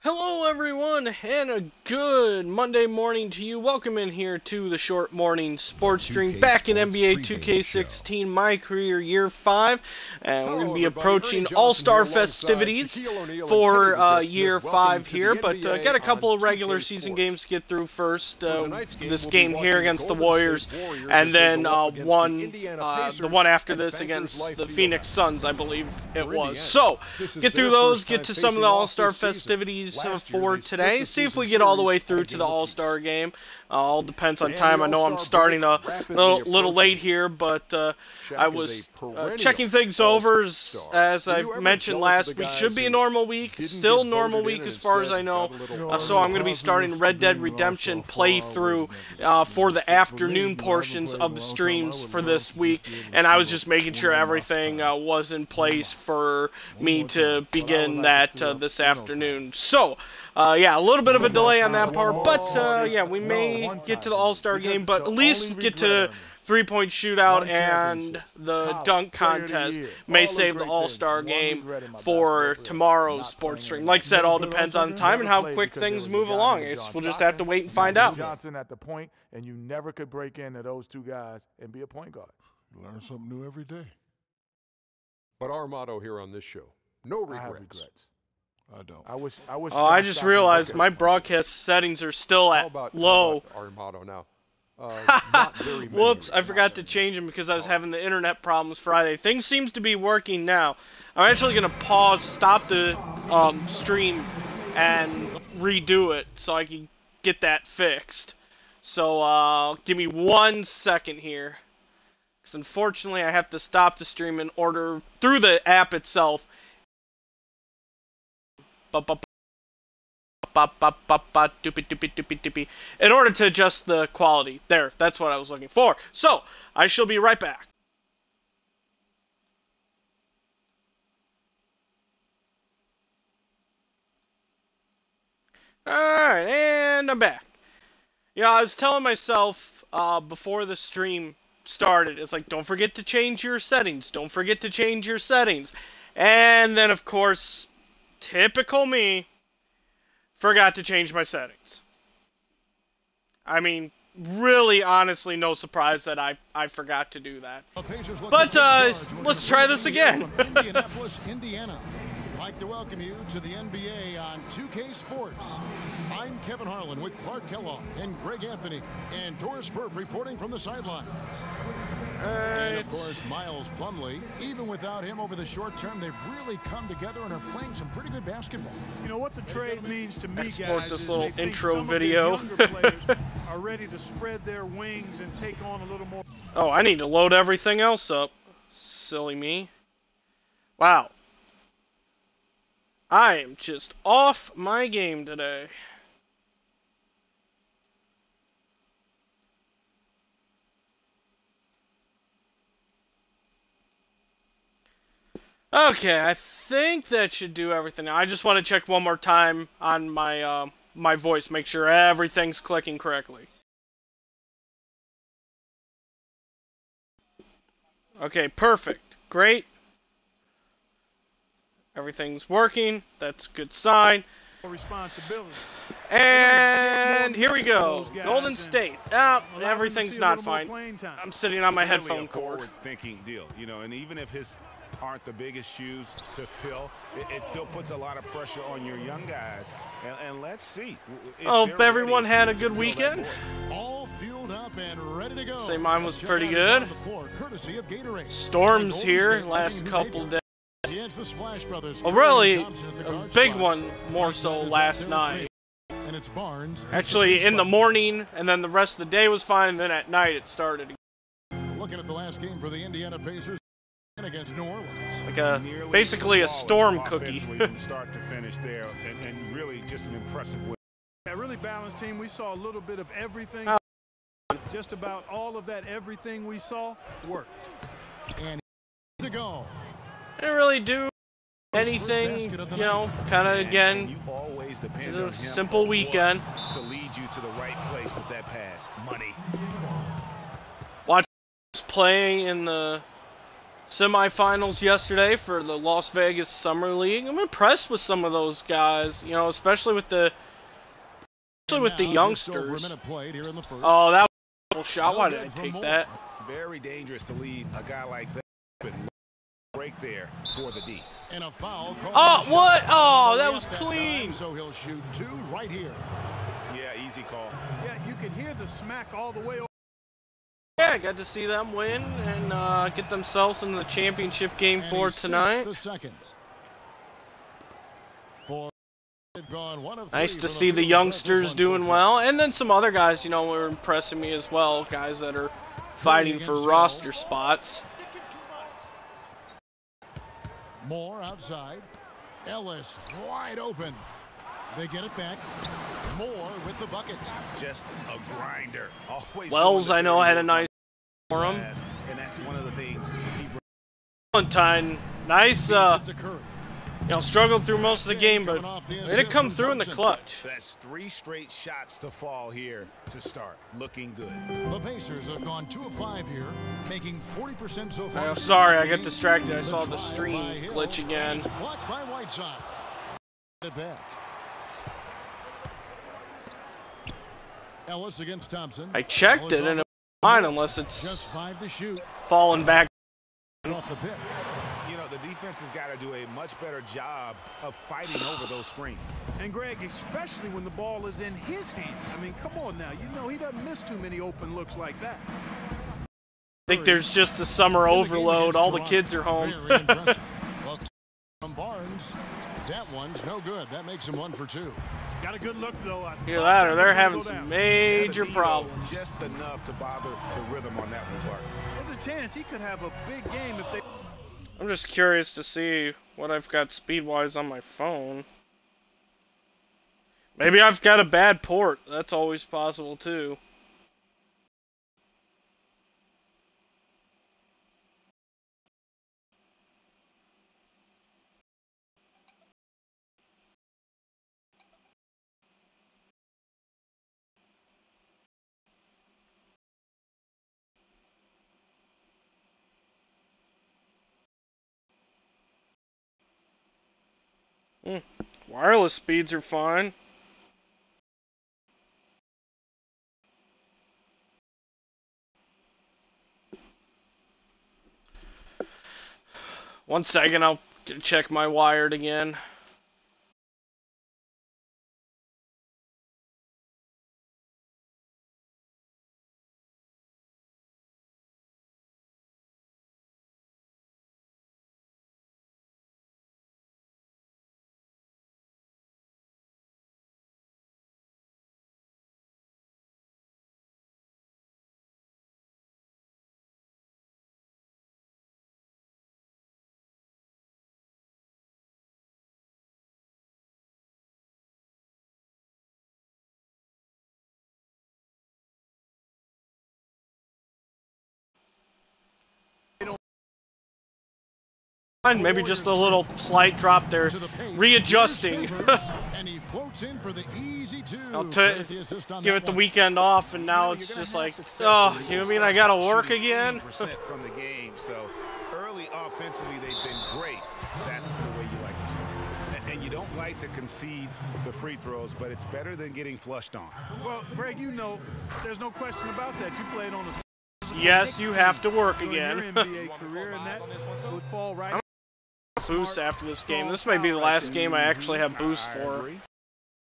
Hello everyone, and a good Monday morning to you. Welcome in here to the short morning sports stream back in NBA 2K16 My Career Year 5. And we're going to be approaching All-Star festivities for Year 5 here. But got a couple of regular season games to get through first. This game here against the Warriors, and then the one after this against the Phoenix Suns, I believe it was. So, get through those, get to some of the All-Star festivities for today. See if we get all the way through to the All-Star game. All depends on time. I know I'm starting a little late here, but I was checking things over. As I mentioned last week, should be a normal week. Still normal week as far as I know. So I'm going to be starting Red Dead Redemption playthrough for the afternoon portions of the streams for this week. And I was just making sure everything was in place for me to begin that this afternoon. So, yeah, a little bit of a delay on that part, but yeah, we may get to the All-Star game, but at least get to three-point shootout and the dunk contest. May save the All-Star game for tomorrow's sports stream. Like I said, all depends on the time and how quick things move along. I guess we'll just have to wait and find out. Johnson at the point, and you never could break into those two guys and be a point guard. Learn something new every day. But our motto here on this show, no regrets. I have regrets. I don't. I wish. Oh, I just realized my broadcast settings are still at low. Our motto now. Whoops, I forgot to change them because I was having the internet problems Friday. Things seems to be working now. I'm actually going to pause, stop the stream, and redo it so I can get that fixed. So, give me 1 second here. Because unfortunately, I have to stop the stream in order, through the app itself, in order to adjust the quality. There, that's what I was looking for. So, I shall be right back. Alright, and I'm back. Yeah, I was telling myself before the stream started, it's like, don't forget to change your settings. Don't forget to change your settings. And then, of course, typical me, forgot to change my settings. I mean, really, honestly, no surprise that I forgot to do that. But, let's try this again. Indianapolis, Indiana. I'd like to welcome you to the NBA on 2K Sports. I'm Kevin Harlan with Clark Kellogg and Greg Anthony, and Doris Burke reporting from the sidelines. And, of course, Miles Plumlee. Even without him over the short term, they've really come together and are playing some pretty good basketball. You know what the trade means to me, Export guys, this is little they think intro some of their video. younger players are ready to spread their wings and take on a little more. Oh, I need to load everything else up. Silly me. Wow. I am just off my game today. Okay, I think that should do everything. I just want to check one more time on my my voice, make sure everything's clicking correctly. Okay, perfect. Great. Everything's working. That's a good sign. Responsibility. And here we go. Golden State. Everything's not fine. I'm sitting on my headphone cord. Forward-thinking deal, you know, and even if his aren't the biggest shoes to fill, it still puts a lot of pressure on your young guys. And let's see. Hope everyone had a good weekend. All fueled up and ready to go. Say mine was pretty good. Storms here last couple days. Oh, really? A big one more so last night. Actually, in the morning, and then the rest of the day was fine, and then at night it started. Looking at the last game for the Indiana Pacers against New Orleans. Like basically a storm cookie. From start to finish there, and really just an impressive win. A really balanced team. We saw a little bit of everything. Just about all of that everything we saw worked. And to go. Didn't really do anything, you know, kind of again, a simple weekend. To lead you to the right place with that pass. Money. Watch play in the semifinals yesterday for the Las Vegas Summer League. I'm impressed with some of those guys, you know, especially with the youngsters. Oh, that was a full shot. Why did I take that? Very dangerous to lead a guy like that. Break there for the D. And a foul call. Oh, what? Oh, that was clean. So he'll shoot 2 right here. Yeah, easy call. Yeah, you can hear the smack all the way over. Yeah, I got to see them win and get themselves into the championship game for tonight. The second. Nice to see the youngsters doing well, and then some other guys, you know, were impressing me as well. Guys that are fighting for roster spots. Moore outside. Ellis wide open. They get it back. Moore with the bucket. Just a grinder. Always Wells, I know, had a nice for him. And that's one of the things. Valentine, nice. You know, struggled through most of the game, but did it come through in the clutch? That's 3 straight shots to fall here to start. Looking good. The Pacers have gone 2 of 5 here, making 40% so far. Oh, sorry, I got distracted. I saw the stream glitch again. Blocked by Whiteside. It back. Ellis against Thompson. I checked it and it was fine unless it's just 5 to shoot. Falling back off the pick. You know, the defense has got to do a much better job of fighting over those screens. And Greg, especially when the ball is in his hands. I mean, come on now. You know he doesn't miss too many open looks like that. I think there's just a summer overload. All the kids are home. Well, from Barnes, that one's no good. That makes him 1 for 2. Got a good look though. Hear that, or they're having some major problems. Just enough to bother the rhythm on that one, Clark. There's a chance he could have a big game if they. I'm just curious to see what I've got speed-wise on my phone. Maybe I've got a bad port. That's always possible too. Wireless speeds are fine. One second, I'll check my wired again. Maybe just a little slight drop there. Readjusting. And he floats in for the easy 2. I'll give it the weekend off, and now it's just like, oh, you mean I gotta work again? From the game, so early offensively they've been great. That's the way you like to start. And you don't like to concede the free throws, but it's better than getting flushed on. Well, Greg, you know, there's no question about that. You played on the yes, you have to work again. Your NBA career, and that would fall right. Boost after this game. This may be the last game I actually have boost for.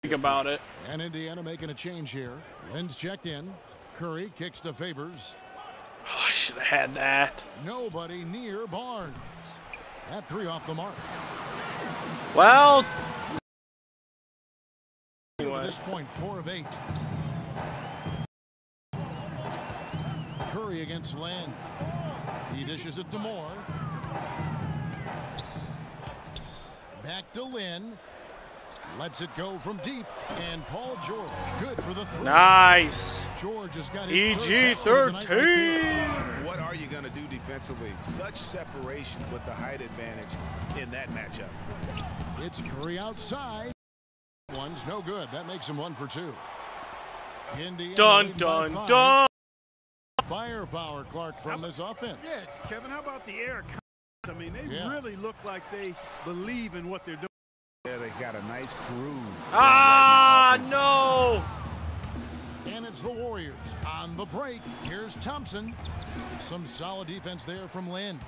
Think about it. And Indiana making a change here. Lynn's checked in. Curry kicks to Favors. Oh, I should have had that. Nobody near Barnes. That 3 off the mark. Well, anyway. At this point, 4 of 8. Curry against Lynn. He dishes it to Moore. Back to Lynn. Lets it go from deep. And Paul George, good for the 3. Nice. George has got his EG13. What are you going to do defensively? Such separation with the height advantage in that matchup. It's Curry outside. One's no good. That makes him 1 for 2. Indiana dun, dun, dun. Firepower, Clark, from this offense. Yeah, Kevin, how about the air? I mean, they really look like they believe in what they're doing. Yeah, they got a nice groove. Ah, no! And it's the Warriors on the break. Here's Thompson. Some solid defense there from Lynn.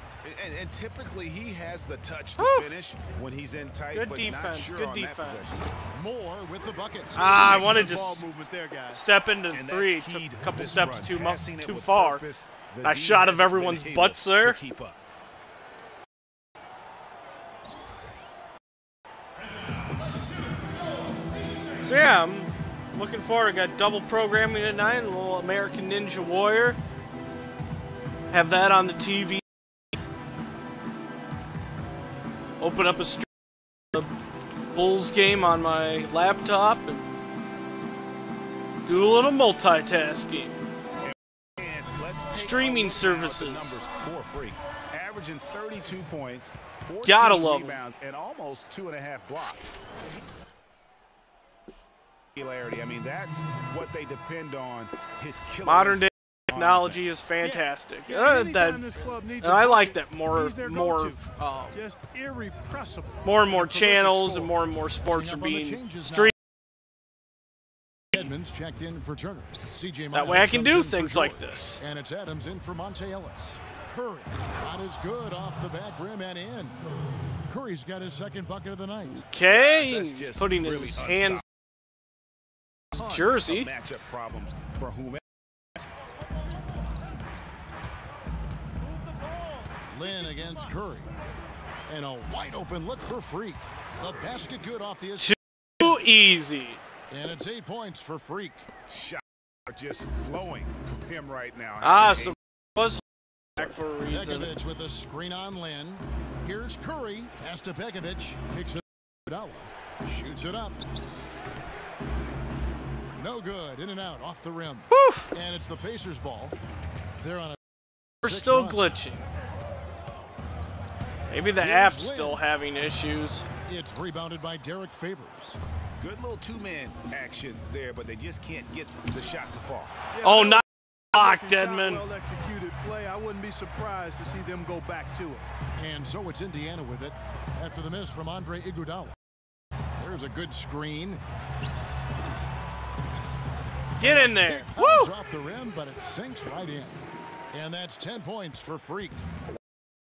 And typically he has the touch to finish when he's in tight, Good but defense, not sure good on defense. that possession. Moore with the buckets. Ah, I wanted to Ball movement there, guys. step into And three. that's Took key a to couple this steps run, too passing it with far. purpose. The That D shot of hasn't been everyone's able butts to there. keep up. So yeah, I'm looking forward. I got double programming tonight, a little American Ninja Warrior. Have that on the TV. Open up a stream of the Bulls game on my laptop and do a little multitasking. Streaming services. Numbers for Freak, averaging 32 points, 14 Gotta love 'em. rebounds, and almost 2.5 blocks. I mean, that's what they depend on. His killer Modern day instinct on technology offense. is fantastic. Anytime this club needs And a I like bucket, that more he's their go-to. and Just irrepressible. more Terrific channels score. and more sports are Up on the being changes now. streamed. Edmonds checked in for Turner. CJ That Miles way I can comes do in for things like George. this. And it's Adams in for Monte Ellis. Curry, not as good off the back rim and in. Curry's got his second bucket of the night. Okay, That's he's just putting really his hands Ton jersey. of matchup problems for whomever. Lynn against Curry. And a wide open look for Freak. The basket good off the assist. too easy. And it's 8 points for Freak. Shots are just flowing from him right now. Ah, so was back for a reason. Begovic with a screen on Lynn. Here's Curry. Pass to Begovic. Picks it up. Shoots it up. No good. In and out. Off the rim. Whew. And it's the Pacers' ball. They're on a We're 6 still run. glitching. Maybe the Here's app's Lynn. still having issues. It's rebounded by Derek Favors. Good little two-man action there, but they just can't get the shot to fall. Yeah, Oh, but not blocked, shot, Deadman. well-executed play. I wouldn't be surprised to see them go back to it. And so it's Indiana with it after the miss from Andre Iguodala. There's a good screen. Get in there. It Woo! comes off the rim, but it sinks right in. And that's 10 points for Freak.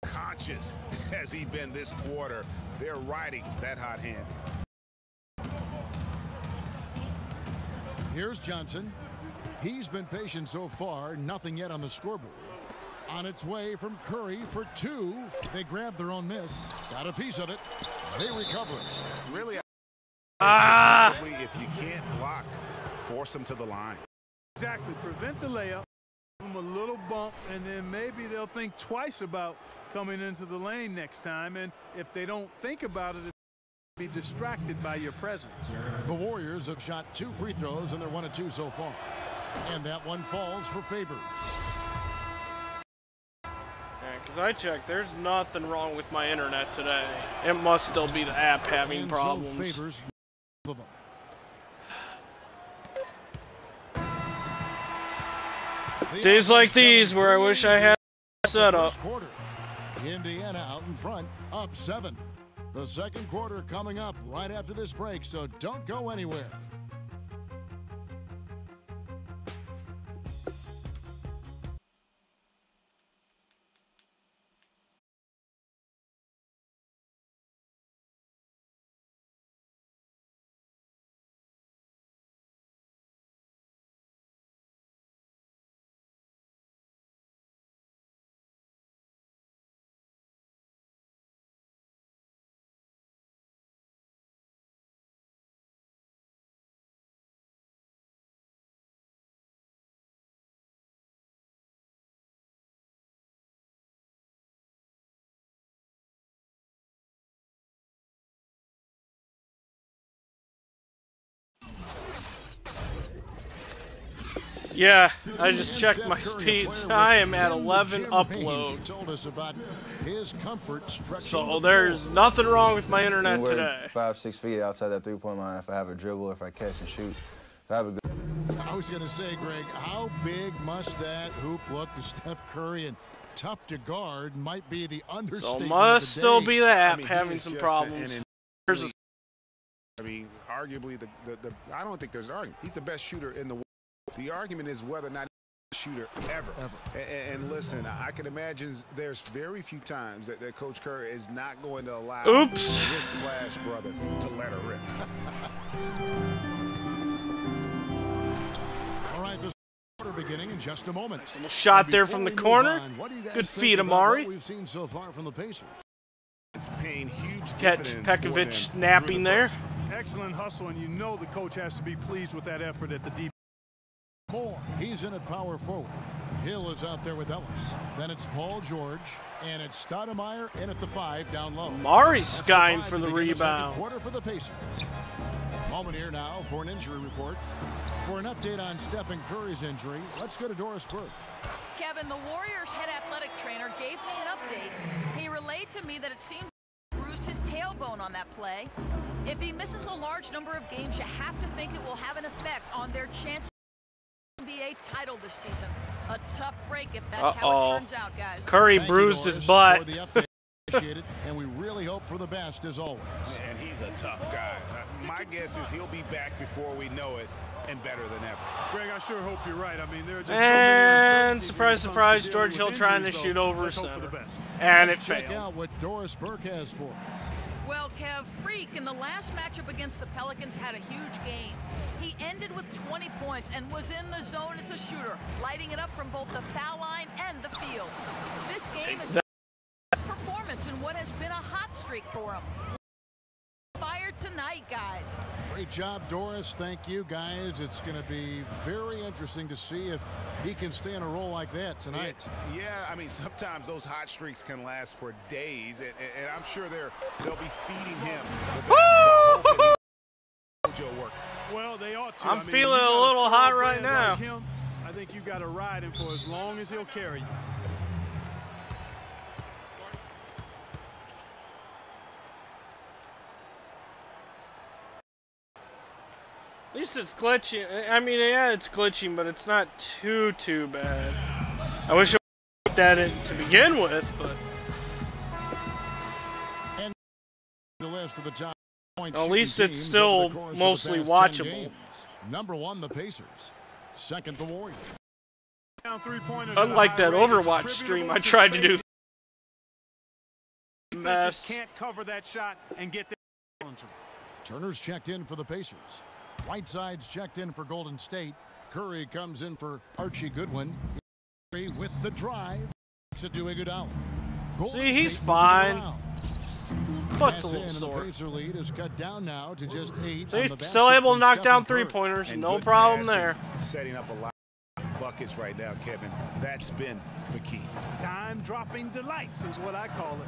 Conscious has he been this quarter. They're riding that hot hand. Here's Johnson. He's been patient so far. Nothing yet on the scoreboard. On its way from Curry for two. They grabbed their own miss. Got a piece of it. They recover it. Really, Ah! if you can't block, force them to the line. Exactly. Prevent the layup. Give them a little bump, and then maybe they'll think twice about coming into the lane next time. And if they don't think about it, be distracted by your presence. The Warriors have shot 2 free throws, and they're 1 of 2 so far. And that one falls for Favors. Because I checked, there's nothing wrong with my internet today. It must still be the app having And problems. so Favors of them. Days like these where I wish I had a setup. First quarter. Indiana out in front, up 7. The second quarter coming up right after this break, so don't go anywhere. Yeah, I just checked my speeds. I am at 11 upload. Told us about his comfort stretching So the there's floor. nothing wrong with my internet Anywhere today. 5-6 feet outside that three-point line. If I have a dribble, if I catch and shoot, if I have a good. I was going to say, Greg, how big must that hoop look to Steph Curry? And tough to guard might be the understatement. So must still be the app I mean, having some problems. I mean, arguably, I don't think there's an argument. He's the best shooter in the world. The argument is whether or not he's the best shooter ever. And listen, I can imagine there's very few times that Coach Kerr is not going to allow his splash brother to let her rip. All right, this quarter beginning in just a moment. Nice little shot there from the corner. Good feed, Amari. We've seen so far from the Pacers. It's paying huge Catch Pekovic napping there. Excellent hustle, and you know the coach has to be pleased with that effort at the defense. Moore, he's in at power forward. Hill is out there with Ellis. Then it's Paul George, and it's Stoudemire in at the 5 down low. Amari's skying for the rebound. Quarter for the Pacers. Moment here now for an injury report. For an update on Stephen Curry's injury, let's go to Doris Burke. Kevin, the Warriors' head athletic trainer gave me an update. He relayed to me that it seems he bruised his tailbone on that play. If he misses a large number of games, you have to think it will have an effect on their chances of the NBA title this season. A tough break if that's how it turns out, guys. Curry bruised his butt. And we really hope for the best as always. And he's a tough guy. My guess is he'll be back before we know it, and better than ever. Greg, I sure hope you're right. I mean, there are just And so surprise, surprise, George Hill trying to shoot over center. And it failed. Check out what Doris Burke has for us. Well, Kev, Freak in the last matchup against the Pelicans had a huge game. He ended with 20 points and was in the zone as a shooter, lighting it up from both the foul line and the field. This game is his best performance in what has been a hot streak for him. Fire tonight, guys. Great job, Doris. Thank you, guys. It's going to be very interesting to see if he can stay in a role like that tonight. Yeah, I mean, sometimes those hot streaks can last for days, and I'm sure they'll be feeding him the mojo work. Well, they ought to. I'm feeling a little hot right now. Like him, I think you got to ride him for as long as he'll carry you. At least it's glitchy. I mean, yeah, it's glitching, but it's not too bad. I wish I would have that in to begin with, but and the list of the top point at least it's still mostly watchable. Number 1, the Pacers. Second, the Warriors. Unlike that Overwatch stream I tried to do. Just can't cover that shot and get there. Turner's checked in for the Pacers. Whiteside's checked in for Golden State. Curry comes in for Archie Goodwin. With the drive. To Iguodala. See, he's fine. Butt's a little sore. The Pacer lead is cut down now to just 8. See, still able to knock down three-pointers. No problem there. Setting up a lot of buckets right now, Kevin. That's been the key. Dime-dropping delights is what I call it.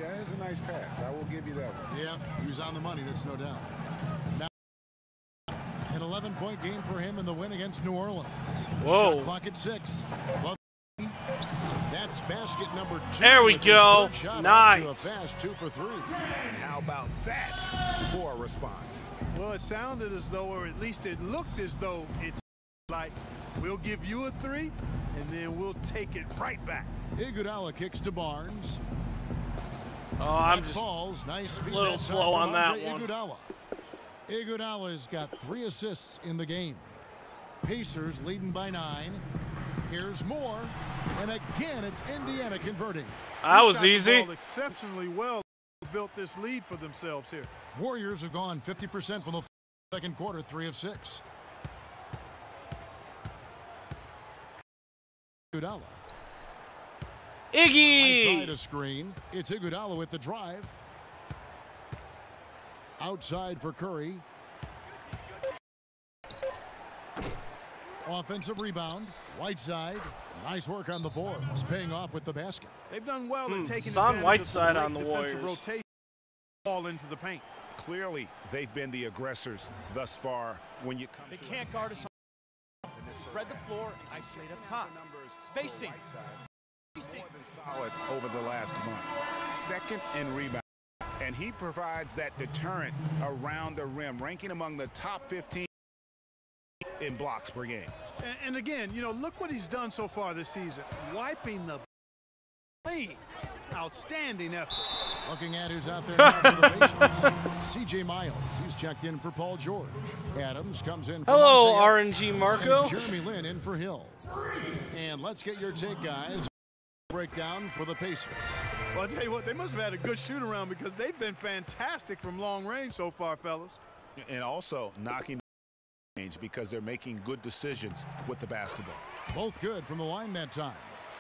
That is a nice pass. I will give you that one. Yeah, he was on the money. That's no doubt. Now, an 11-point game for him in the win against New Orleans. Whoa. Shot clock at 6. That's basket number 2. There we go. Nice. A fast 2 for 3. And how about that for a response? Well, it sounded as though, or at least it looked as though it's like, we'll give you a 3, and then we'll take it right back. Iguodala kicks to Barnes. Oh, I'm just nice a little slow on that one. Iguodala's got 3 assists in the game. Pacers leading by 9. Here's Moore, and again it's Indiana converting. That was easy. Exceptionally well built this lead for themselves here. Warriors have gone 50% from the second quarter, 3 of 6. Iguodala. Iggy. Outside a screen. It's Iguodala with the drive. Outside for Curry. Offensive rebound. Whiteside. Nice work on the boards. Paying off with the basket. They've done well in taking advantage Whiteside of on the Warriors. Rotation ball into the paint. Clearly, they've been the aggressors thus far. When you come, they can't guard us. Spread the floor and isolate up top. Spacing. Solid over the last month. Second in rebound. And he provides that deterrent around the rim, ranking among the top 15 in blocks per game. And again, you know, look what he's done so far this season. Wiping the Clean. Outstanding effort. Looking at who's out there now for the Pacers. C.J. Miles, he's checked in for Paul George. Adams comes in for Hello, Monte RNG Marco. and Jeremy Lin in for Hill. And let's get your take, guys. Breakdown for the Pacers. Well, I'll tell you what, they must have had a good shoot around because they've been fantastic from long range so far, fellas. And also knocking range because they're making good decisions with the basketball. Both good from the line that time.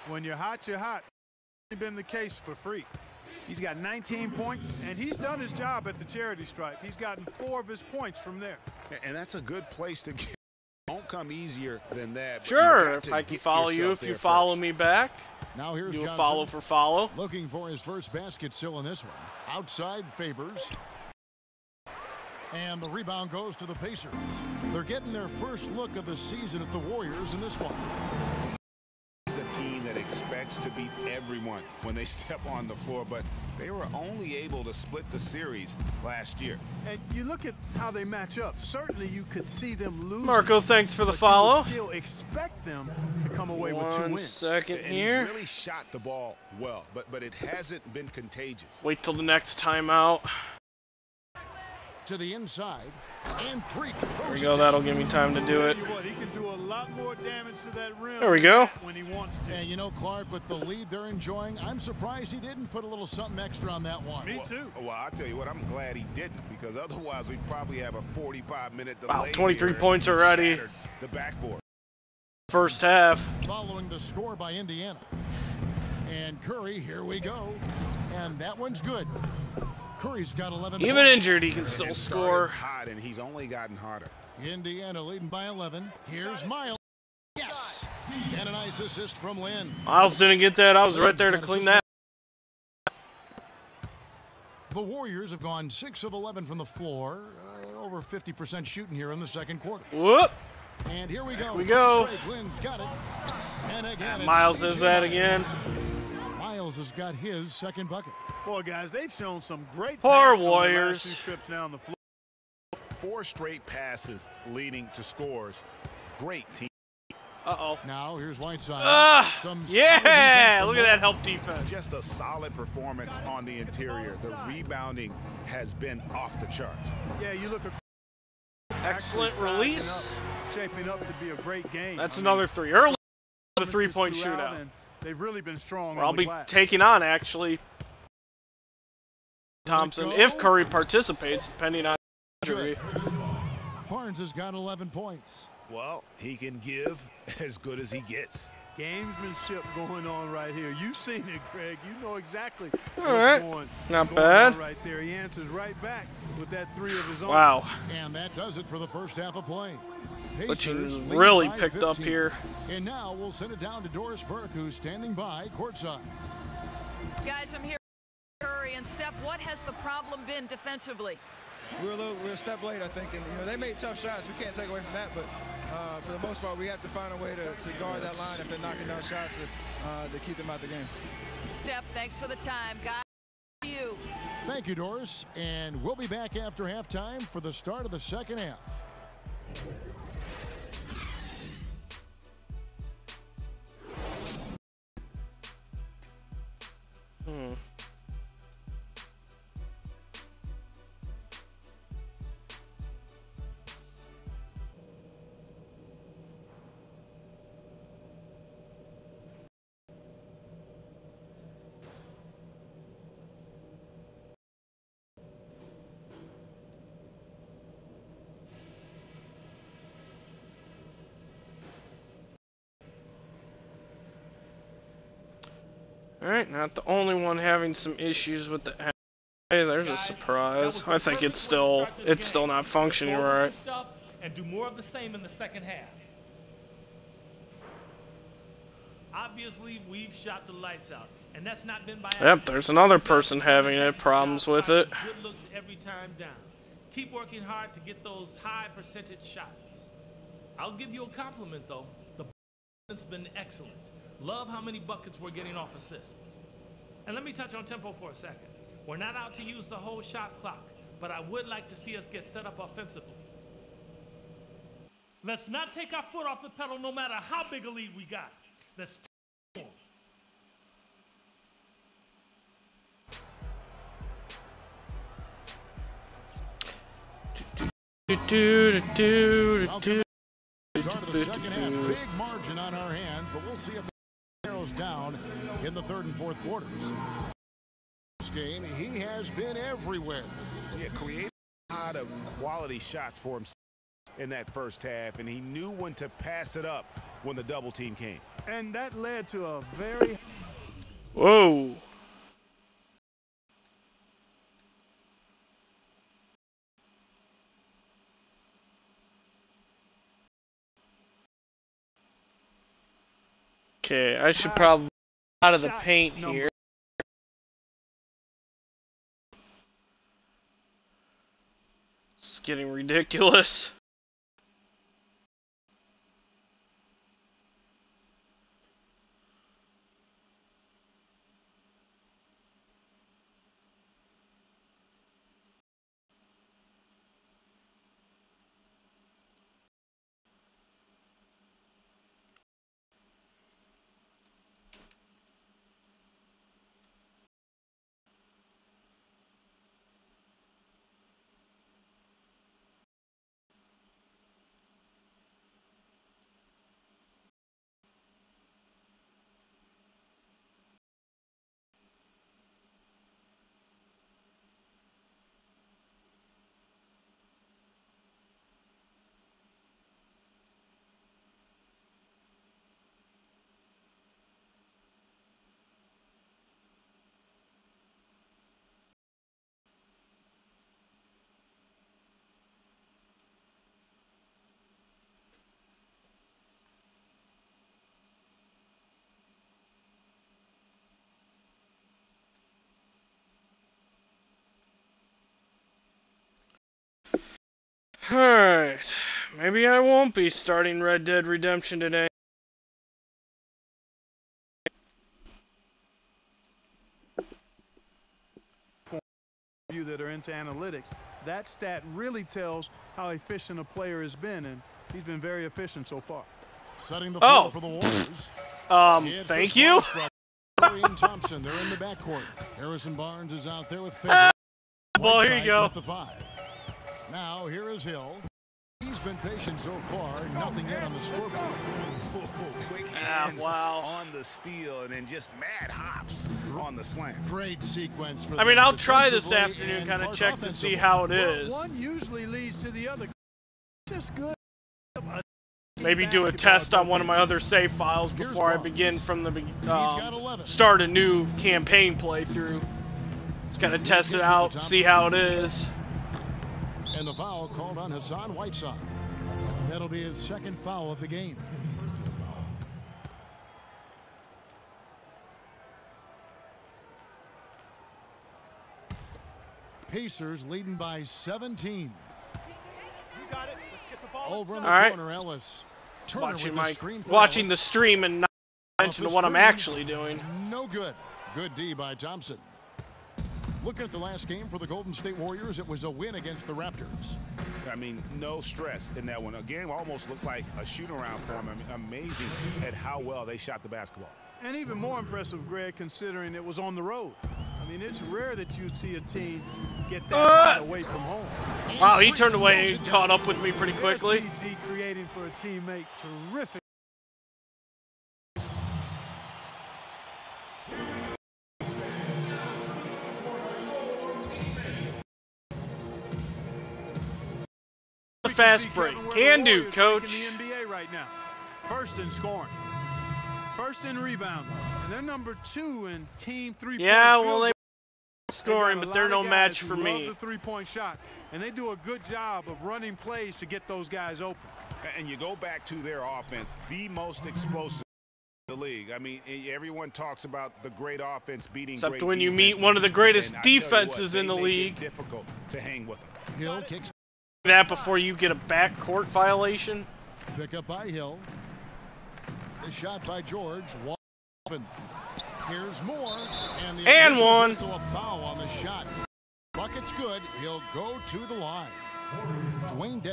When you're hot, you're hot. It's been the case for Freak. He's got 19 points, and he's done his job at the charity stripe. He's gotten 4 of his points from there. And that's a good place to get. Won't come easier than that. Sure, if I can follow you, if you follow me back. Now here's you Johnson, follow for follow. Looking for his first basket still in this one. Outside Favors. And the rebound goes to the Pacers. They're getting their first look of the season at the Warriors in this one. He's a team that expects to beat everyone when they step on the floor, but they were only able to split the series last year. And you look at how they match up. Certainly you could see them lose. Marco, thanks for the but follow. You would still expect them to come away with 2 wins. 1 second And here. he's really shot the ball well, but it hasn't been contagious. Wait till the next timeout. To the inside, and Freak. There we go. That'll give me time to do it. Tell you what, he can do a lot more damage to that rim. There we go. When he wants to. And you know, Clark, with the lead they're enjoying, I'm surprised he didn't put a little something extra on that one. Me too. Well, I'll tell you what, I'm glad he didn't, because otherwise we'd probably have a 45-minute delay. Wow, 23 here points and already. The backboard. First half. Following the score by Indiana. And Curry, here we go. And that one's good. Curry's got 11 Even points. injured, he can still score. Hot, and he's only gotten hotter. Indiana leading by 11. Here's Miles. Yes! And a nice assist from Lin. Miles didn't get that. I was right there to clean that. The Warriors have gone 6 of 11 from the floor. Over 50% shooting here in the second quarter. Whoop! And here we go. Here we go. Lin's got it. And again, And Miles does that again. Miles has got his second bucket. Boy, guys, they've shown some great Poor passing on the Warriors. last 2 trips down the floor. 4 straight passes leading to scores. Great team. Uh-oh. Now here's Whiteside. Yeah! Look at that help defense. Just a solid performance on the interior. The rebounding has been off the charts. Yeah, you look at Excellent release. Shaping up to be a great game. That's another 3. Early the 3-point throughout, shootout. and they've really been strong. I'll on the be glass. taking on, actually, Thompson, if Curry participates, depending on injury. Barnes has got 11 points. Well, he can give as good as he gets. Gamesmanship going on right here. You've seen it, Greg. You know exactly All what's right. Not going bad. on right there. He answers right back with that 3 of his own. Wow. And that does it for the first half of play. Pacers lead really by picked up 15. here. And now we'll send it down to Doris Burke, who's standing by courtside. Guys, I'm here with Curry and Steph. What has the problem been defensively? We're a step late, I think, and they made tough shots. We can't take away from that, but for the most part, we have to find a way to guard that line if they're knocking down shots to keep them out the game. Steph, thanks for the time, guys. You. Thank you, Doris, and we'll be back after halftime for the start of the second half. Alright, not the only one having some issues with the... Hey, there's a surprise. I think it's still not functioning right. And do more of the same in the second half. Obviously, we've shot the lights out, and that's not been by accident. Yep, there's another person having problems with it. Good looks every time down. Keep working hard to get those high percentage shots. I'll give you a compliment, though. The has been excellent. Love how many buckets we're getting off assists. And let me touch on tempo for a second. We're not out to use the whole shot clock, but I would like to see us get set up offensively. Let's not take our foot off the pedal no matter how big a lead we got. Let's Start of the second half, big margin on our hands, but we'll see if it narrows down in the third and fourth quarters. This game, he has been everywhere. Yeah, created a lot of quality shots for himself in that first half, and he knew when to pass it up when the double team came. And that led to a very... Whoa. Okay, I should probably out of the paint here. It's getting ridiculous. Alright, maybe I won't be starting Red Dead Redemption today. You that are into analytics, that stat really tells how efficient a player has been, and he's been very efficient so far. Setting the floor for the Warriors. Thank you. Curry and Thompson, they're in the backcourt. Harrison Barnes is out there with Favors. Well, here you go. With the 5. Now, here is Hill. He's been patient so far. Nothing yet on the scoreboard. Quick hands wow. on the steal, and then just mad hops on the slam. Great sequence for I mean, I'll try this afternoon, kind of check to see how it is. One usually leads to the other. Just good. Maybe do a test on one of my other save files before I begin from the start a new campaign playthrough. Just gotta test it out, see how it is. And the foul called on Hassan Whiteside. That'll be his second foul of the game. Pacers leading by 17. You got it. Let's get the ball. Over in the corner, Ellis. Watching the stream and not attention to what I'm actually doing. No good. Good D by Thompson. Looking at the last game for the Golden State Warriors, it was a win against the Raptors. I mean, no stress in that one. A game almost looked like a shoot-around for them. I mean, amazing at how well they shot the basketball. And even more impressive, Greg, considering it was on the road. I mean, it's rare that you see a team get that away from home. Wow, he turned away and caught up with me pretty quickly. PG creating for a teammate. Terrific. The fast break. Can do, coach. In the NBA right now. First in scoring. First in rebounding. And they're number 2 in team three-point. Yeah, well, they scoring, but they're no match for me. Love the three-point shot, and they do a good job of running plays to get those guys open. And you go back to their offense, the most explosive in the league. I mean, everyone talks about the great offense beating except great when you meet defenses, one of the greatest and defenses in the make league. it difficult to hang with them. Hill kicks that before you get a backcourt violation. Pick up by Hill. The shot by George. Open. Here's more. And one. A foul on the shot. Bucket's good. He'll go to the line.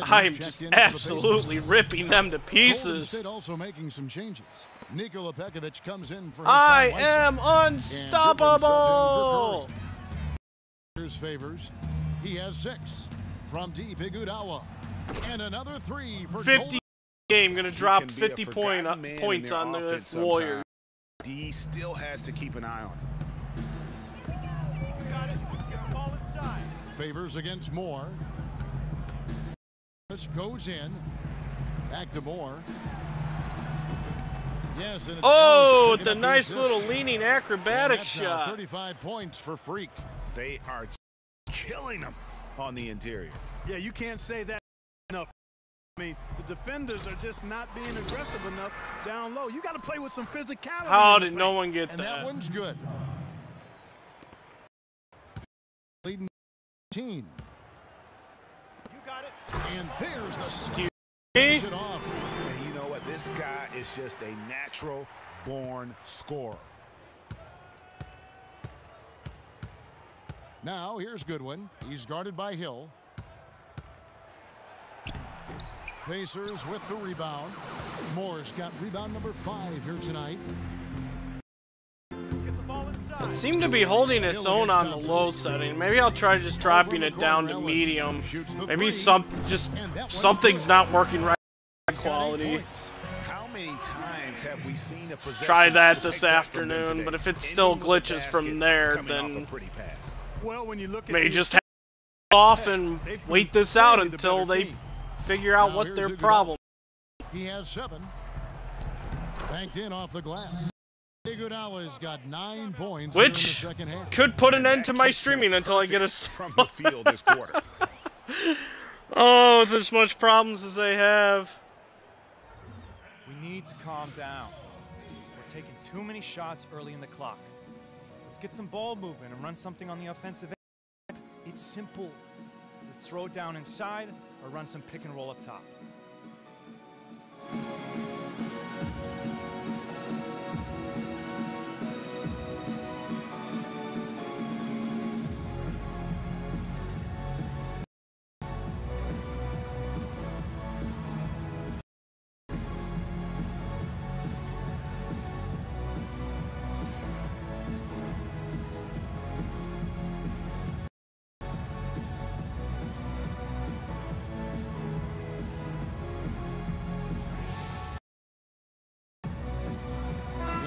I'm just absolutely ripping them to pieces. Golden State also making some changes. Nikola Pekovic comes in for I am unstoppable. Here's Favors. He has 6 from deep. Iguodala. And another 3 for 50 game, gonna drop 50 points on the Warriors. D still has to keep an eye on it. Got it. Let's get the ball inside. Favors against Moore. This goes in. Back to Moore. Yes, and it's with the nice little leaning acrobatic shot. 35 points for Freak. They are killing them on the interior. Yeah, you can't say that enough. I mean, the defenders are just not being aggressive enough down low. You got to play with some physicality. How did no one get and that? That one's good. Leading 18. You got it. And there's the Excuse me? And you know what? This guy is just a natural-born scorer. Now, here's Goodwin. He's guarded by Hill. Pacers with the rebound. Moore's got rebound number 5 here tonight. It seemed to be holding its own on the low setting. Maybe I'll try just dropping it down to medium. Maybe something's not working right. Quality. How many times have we seen a possession? Try that this afternoon, but if it still glitches from there, then well, when you look at may just have off and wait this out until they figure out what their problem. He has 7. Banked in off the glass. Iguodala's got 9 points. Which in the second half. Could put an end to my streaming until I get a from the field this quarter. Oh, with as much problems as they have. We need to calm down. We're taking too many shots early in the clock. Let's get some ball movement and run something on the offensive end. It's simple. Let's throw it down inside or run some pick and roll up top.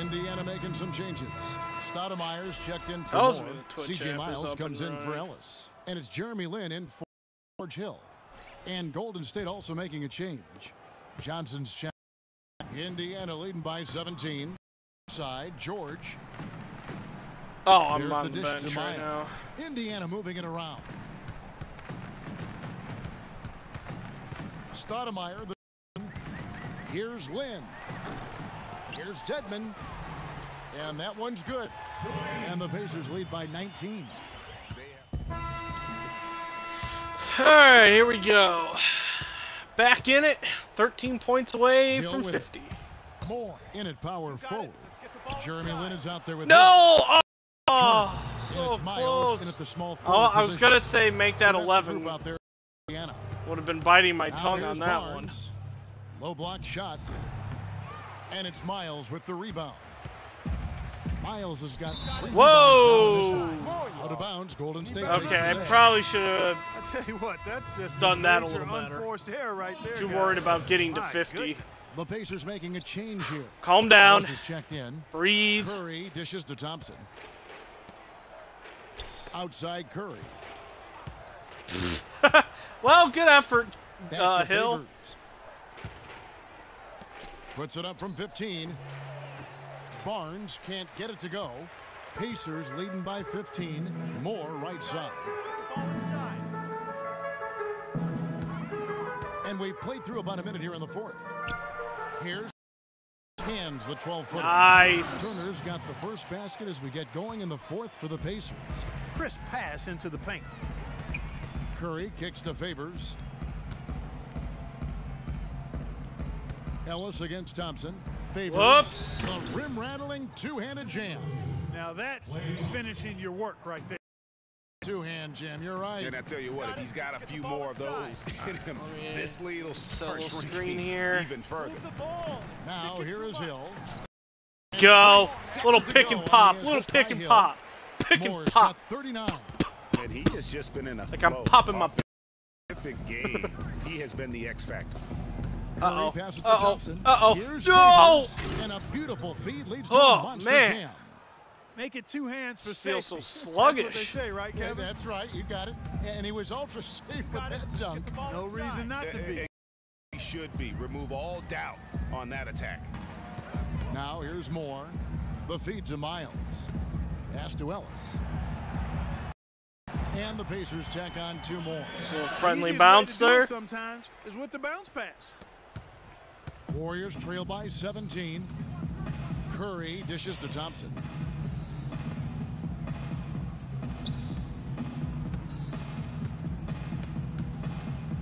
Indiana making some changes. Stoudemire's checked in for Those Moore. were the Twitch C.J. app is Miles up comes and in for running. Ellis. And it's Jeremy Lin in for George Hill. And Golden State also making a change. Johnson's check. Indiana leading by 17. Side, George. Oh, I'm There's on the the dish bench to right now. Miles. Indiana moving it around. Stoudemire. Here's Lin. Here's Dedman. And that one's good. And the Pacers lead by 19. All right, here we go. Back in it. 13 points away Hill from with 50. It. More in it, power forward. Jeremy Lin is out there with No! Oh, so it's Miles close. in at the small Oh, I was going to say make that so 11. out there. Would have been biting my Now tongue on here's that Barnes. Low block shot. And it's Miles with the rebound. Miles has got 3 Whoa! rebounds now in this one. Out of bounds, Golden State. one. takes Okay, I possession. probably should have I tell you what, that's just done that a major little better. unforced error right there. Too guys. worried about getting to My 50. goodness. The Pacers making a change here. Calm down. Ellis is checked in. Breathe. Curry dishes to Thompson. Outside Curry. Well, good effort, Back to Hill. Favors. Puts it up from 15. Barnes can't get it to go. Pacers leading by 15. Moore right side. And we've played through about a minute here in the fourth. Here's hands the 12-footer. Nice. Turner's got the first basket as we get going in the fourth for the Pacers. Crisp pass into the paint. Curry kicks to Favors. Ellis against Thompson. Favors. Whoops. The rim rattling two-handed jam. Now that's finishing your work right there. Two-hand jam, you're right. And I tell you what, if he's got a few more of those, get him. This lead will start little shrinking screen here. even further. Now here is Hill. Go. Little pick and pop. Little pick and pop. Pick and Moore's pop. got 39. And he has just been in a Like I'm flow popping my terrific game. He has been the X factor. Curry passes to Thompson. Here's No! Favors, and a beautiful feed leads to a monster jam. Make it two hands for Feel safety. so sluggish. That's what they say, right, Kevin? Yeah, that's right. You got it. And he was ultra safe with that dunk. No reason not to be. He should be. Remove all doubt on that attack. Now here's more. The feed to Miles. Pass to Ellis. And the Pacers tack on 2 more. A little friendly bounce there. Sometimes is with the bounce pass. Warriors trail by 17. Curry dishes to Thompson.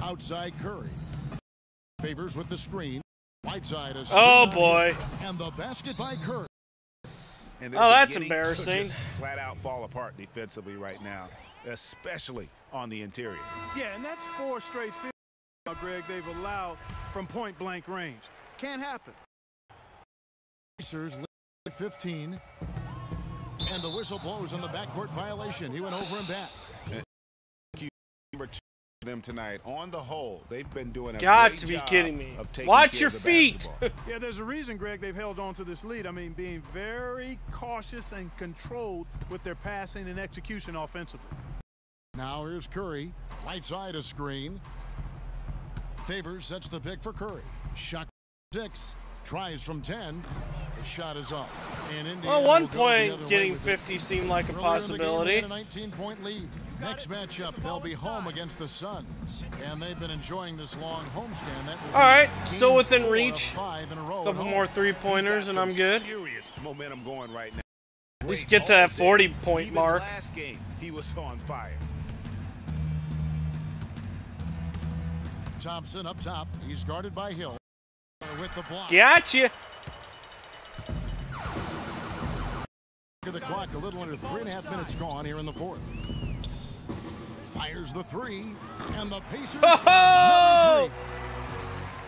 Outside Curry. Favors with the screen. Whiteside is boy. And the basket by Curry. And that's embarrassing. Just flat out fall apart defensively right now, especially on the interior. Yeah, and that's 4 straight field goals, Greg, they've allowed from point-blank range. Can't happen. Pacers lead 15. And the whistle blows on the backcourt violation. He went over and back. Number 2 for them tonight. On the whole, they've been doing a Got great to be job kidding me. of taking Watch care your of the feet. basketball. Yeah, there's a reason, Greg, they've held on to this lead. I mean, being very cautious and controlled with their passing and execution offensively. Now here's Curry. Whiteside a screen. Favors sets the pick for Curry. Shot 6. Tries from 10. The shot is off. And well, 1 point getting 50 seemed like a possibility. A 19-point lead. Next matchup, they'll be home against the Suns. And they've been enjoying this long homestand. All right, still within reach. 5 in a row. Couple more 3-pointers and I'm good. Serious momentum going right now. At least get to that 40-point mark. Last game, he was on fire. Thompson up top. He's guarded by Hill. With the block. Gotcha. Look at the clock. A little under 3.5 minutes gone here in the 4th. Fires the 3. And the Pacers. Oh!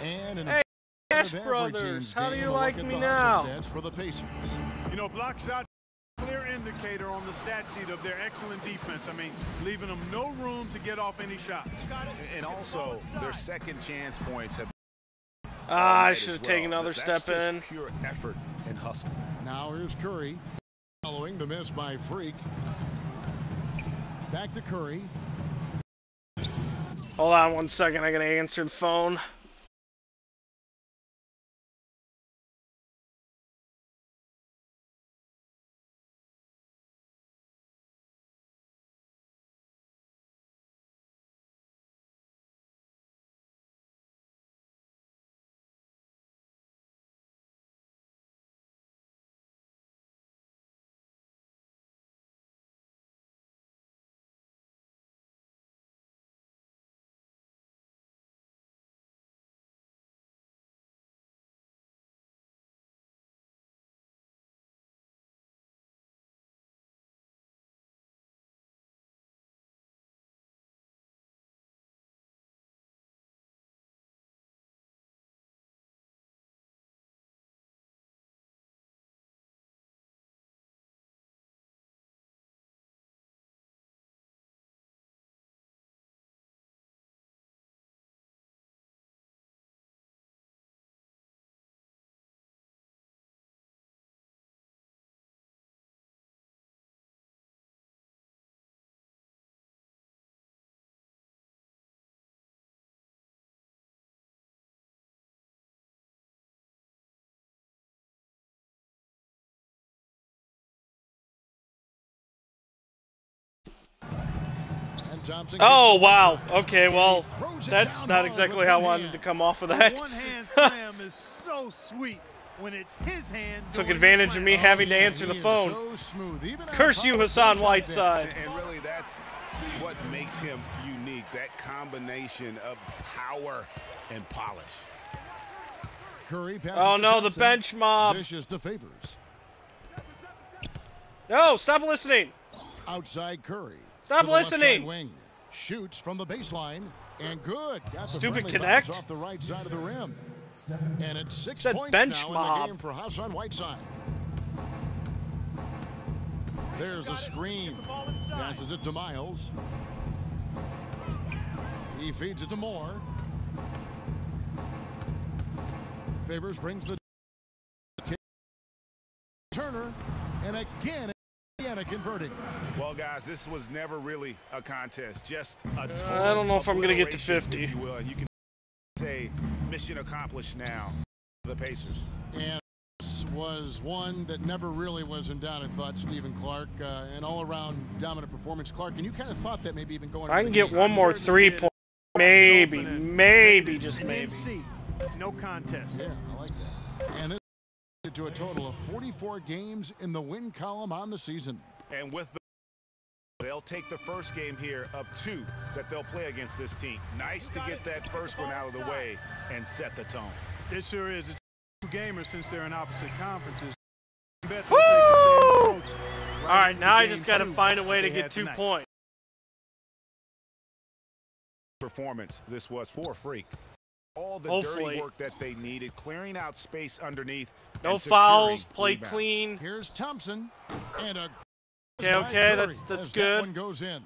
And in hey, Cash Brothers, how do you like me now? For the Pacers. You know, block shot, clear indicator on the stat sheet of their excellent defense. I mean, leaving them no room to get off any shot. And also, their second chance points have. I should have taken another step in. Pure effort and hustle. Now here's Curry. Following the miss by Freak. Back to Curry. Hold on 1 second. I gotta answer the phone. Oh, wow. Okay, well, that's not exactly how I wanted to come off of that. One hand slam is so sweet when it's his hand. Took advantage of me having to answer the phone. Curse you, Hassan Whiteside. And really, that's what makes him unique, that combination of power and polish. Curry oh, no, the bench mob. Dishes to Favors. No, stop listening. Outside Curry. Stop listening. Wing. Shoots from the baseline and good. Got the stupid connect off the right side of the rim. And it's 6 points now mob. in the game for Hassan Whiteside. There's a screen. Passes it to Miles. He feeds it to Moore. Favors brings the Turner, and again Indiana converting. Well, guys, this was never really a contest, just a total I don't know if I'm going to get to obliteration, 50. if you will. You can say mission accomplished now for the Pacers. And this was one that never really was in doubt, I thought, Stephen Clark. An all-around dominant performance. Clark, and you kind of thought that maybe even going I into can the get game. one more 3-point. Maybe, just maybe. No contest. Yeah, I like that. And this to a total of 44 games in the win column on the season. And with they'll take the first game here of 2 that they'll play against this team. Nice to get that first one out of the way and set the tone. It sure is. It's two gamers since they're in opposite conferences. Woo! All right, now I just got to find a way to get 2 points. Performance this was for Freak. All the Hopefully. dirty work that they needed, clearing out space underneath. No and fouls, play rebounds. clean. Here's Thompson, and a Okay, that's good. That one goes in.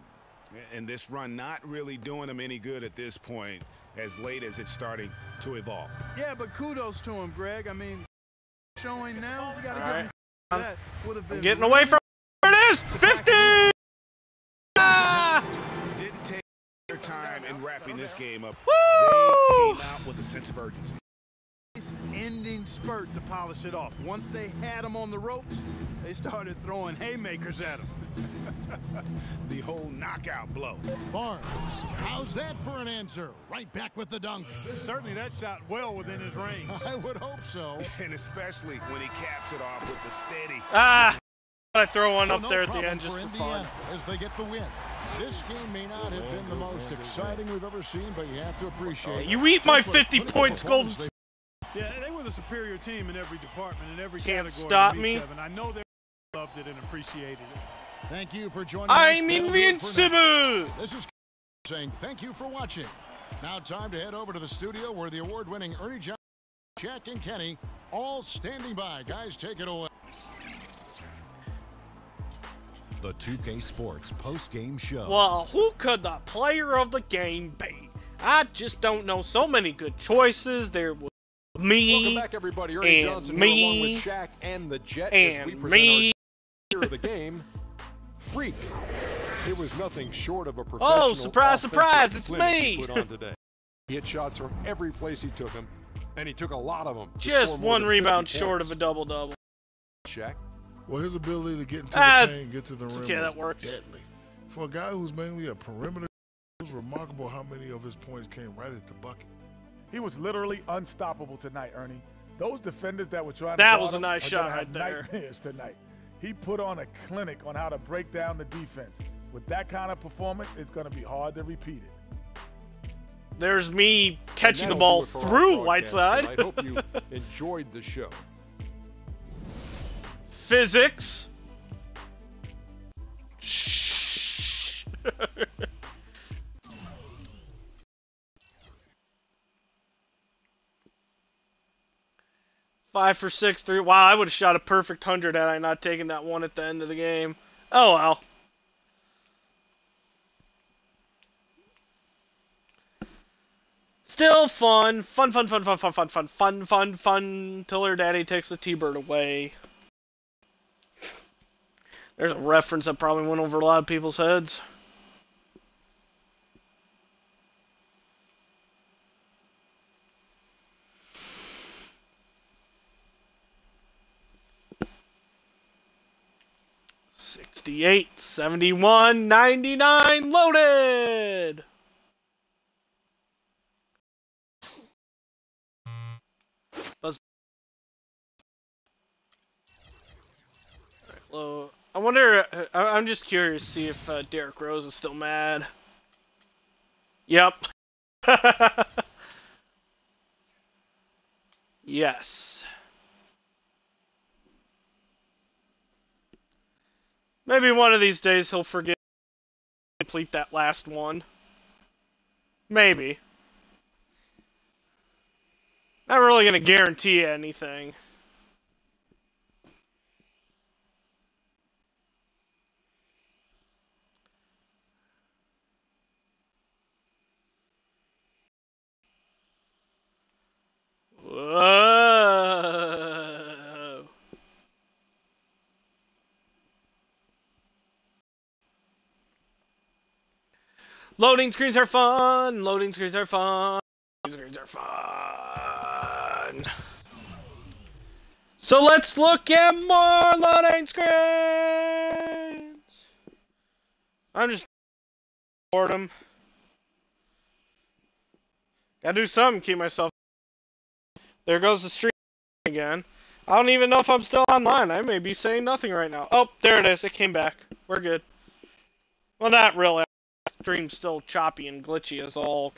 And this run not really doing them any good at this point, as late as it's starting to evolve. Yeah, but kudos to him, Greg. I mean, showing now, you got to All give him that. Would have been I'm getting away from there. It is 50. Ah! Didn't take their time in wrapping this game up. Woo! They came out with a sense of urgency. Ending spurt to polish it off. Once they had him on the ropes, they started throwing haymakers at him. The whole knockout blow. Barnes, how's that for an answer? Right back with the dunk. Certainly that shot well within his range. I would hope so. And especially when he caps it off with the steady. Ah! I throw one So up no there at the problem end just for Indiana fun. as they get the win. This game may not have been the most exciting we've ever seen, but you have to appreciate it. You eat my Just what a 50 critical points, Golden performance Yeah, they were the superior team in every department, in every Can't category. stop to me. Kevin. I know they loved it and appreciated it. Thank you for joining us. I'm That'll do it for now. invincible. This is saying thank you for watching. Now time to head over to the studio where the award-winning Ernie Johnson, Jack, and Kenny all standing by. Guys, take it away. The 2K Sports post-game show. Well, who could the player of the game be? I just don't know. So many good choices. There was me. Welcome back, everybody. Ernie and Johnson me, here along with Shaq and the Jet and as we present me. our of the game, Freak. It was nothing short of a professional. Oh, surprise, surprise, offensive it's clinic me. he put on today. He hit shots from every place he took them, and he took a lot of them. to Just score more one than rebound 50 short points. of a double-double. Shaq. Well, his ability to get into Ah, the paint, get to the rim, okay, that was works. deadly. For a guy who's mainly a perimeter, it was remarkable how many of his points came right at the bucket. He was literally unstoppable tonight, Ernie. Those defenders that were trying That to was guard a nice him are shot gonna have right there. nightmares tonight. He put on a clinic on how to break down the defense. With that kind of performance, it's going to be hard to repeat it. There's me catching the And that'll ball do it for our through broadcast Whiteside. tonight. I hope you enjoyed the show. Physics. Shh. 5 for 6, 3. Wow, I would have shot a perfect 100 had I not taken that one at the end of the game. Oh well. Still fun. Fun, till her daddy takes the T-Bird away. There's a reference that probably went over a lot of people's heads. $68, $71, $99, loaded! Buzz. Well, I wonder, I'm just curious to see if Derrick Rose is still mad. Yep. Yes. Maybe one of these days he'll forget to complete that last one. Maybe. Not really gonna guarantee anything. Whoa. Loading screens are fun. Loading screens are fun. Loading screens are fun. So let's look at more loading screens. I'm just boredom. Gotta do something, keep myself. There goes the stream again. I don't even know if I'm still online. I may be saying nothing right now. Oh, there it is. It came back. We're good. Well, not really. Stream's still choppy and glitchy as all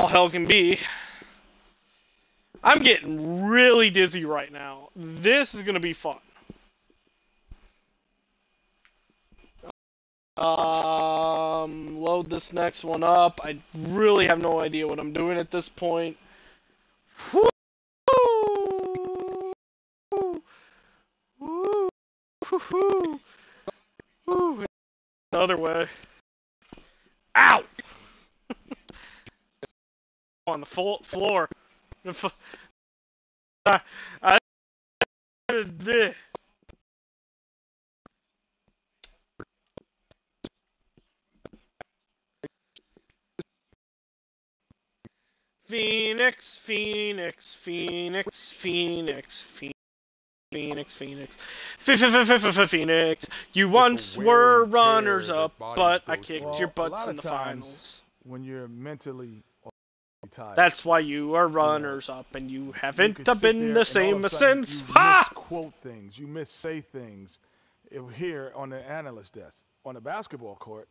hell can be. I'm getting really dizzy right now. This is gonna be fun. Load this next one up. I really have no idea what I'm doing at this point. Woo! Woo! Woo! Woo! Another way. Ow! On the floor. Phoenix, Phoenix, Phoenix, Phoenix, Phoenix, Phoenix, Phoenix. You once were runners up, but I kicked your butts in the finals. When you're mentally tired, that's why you are runners up, and you haven't been the same since. You misquote things, you missay things. Here on the analyst desk, on the basketball court,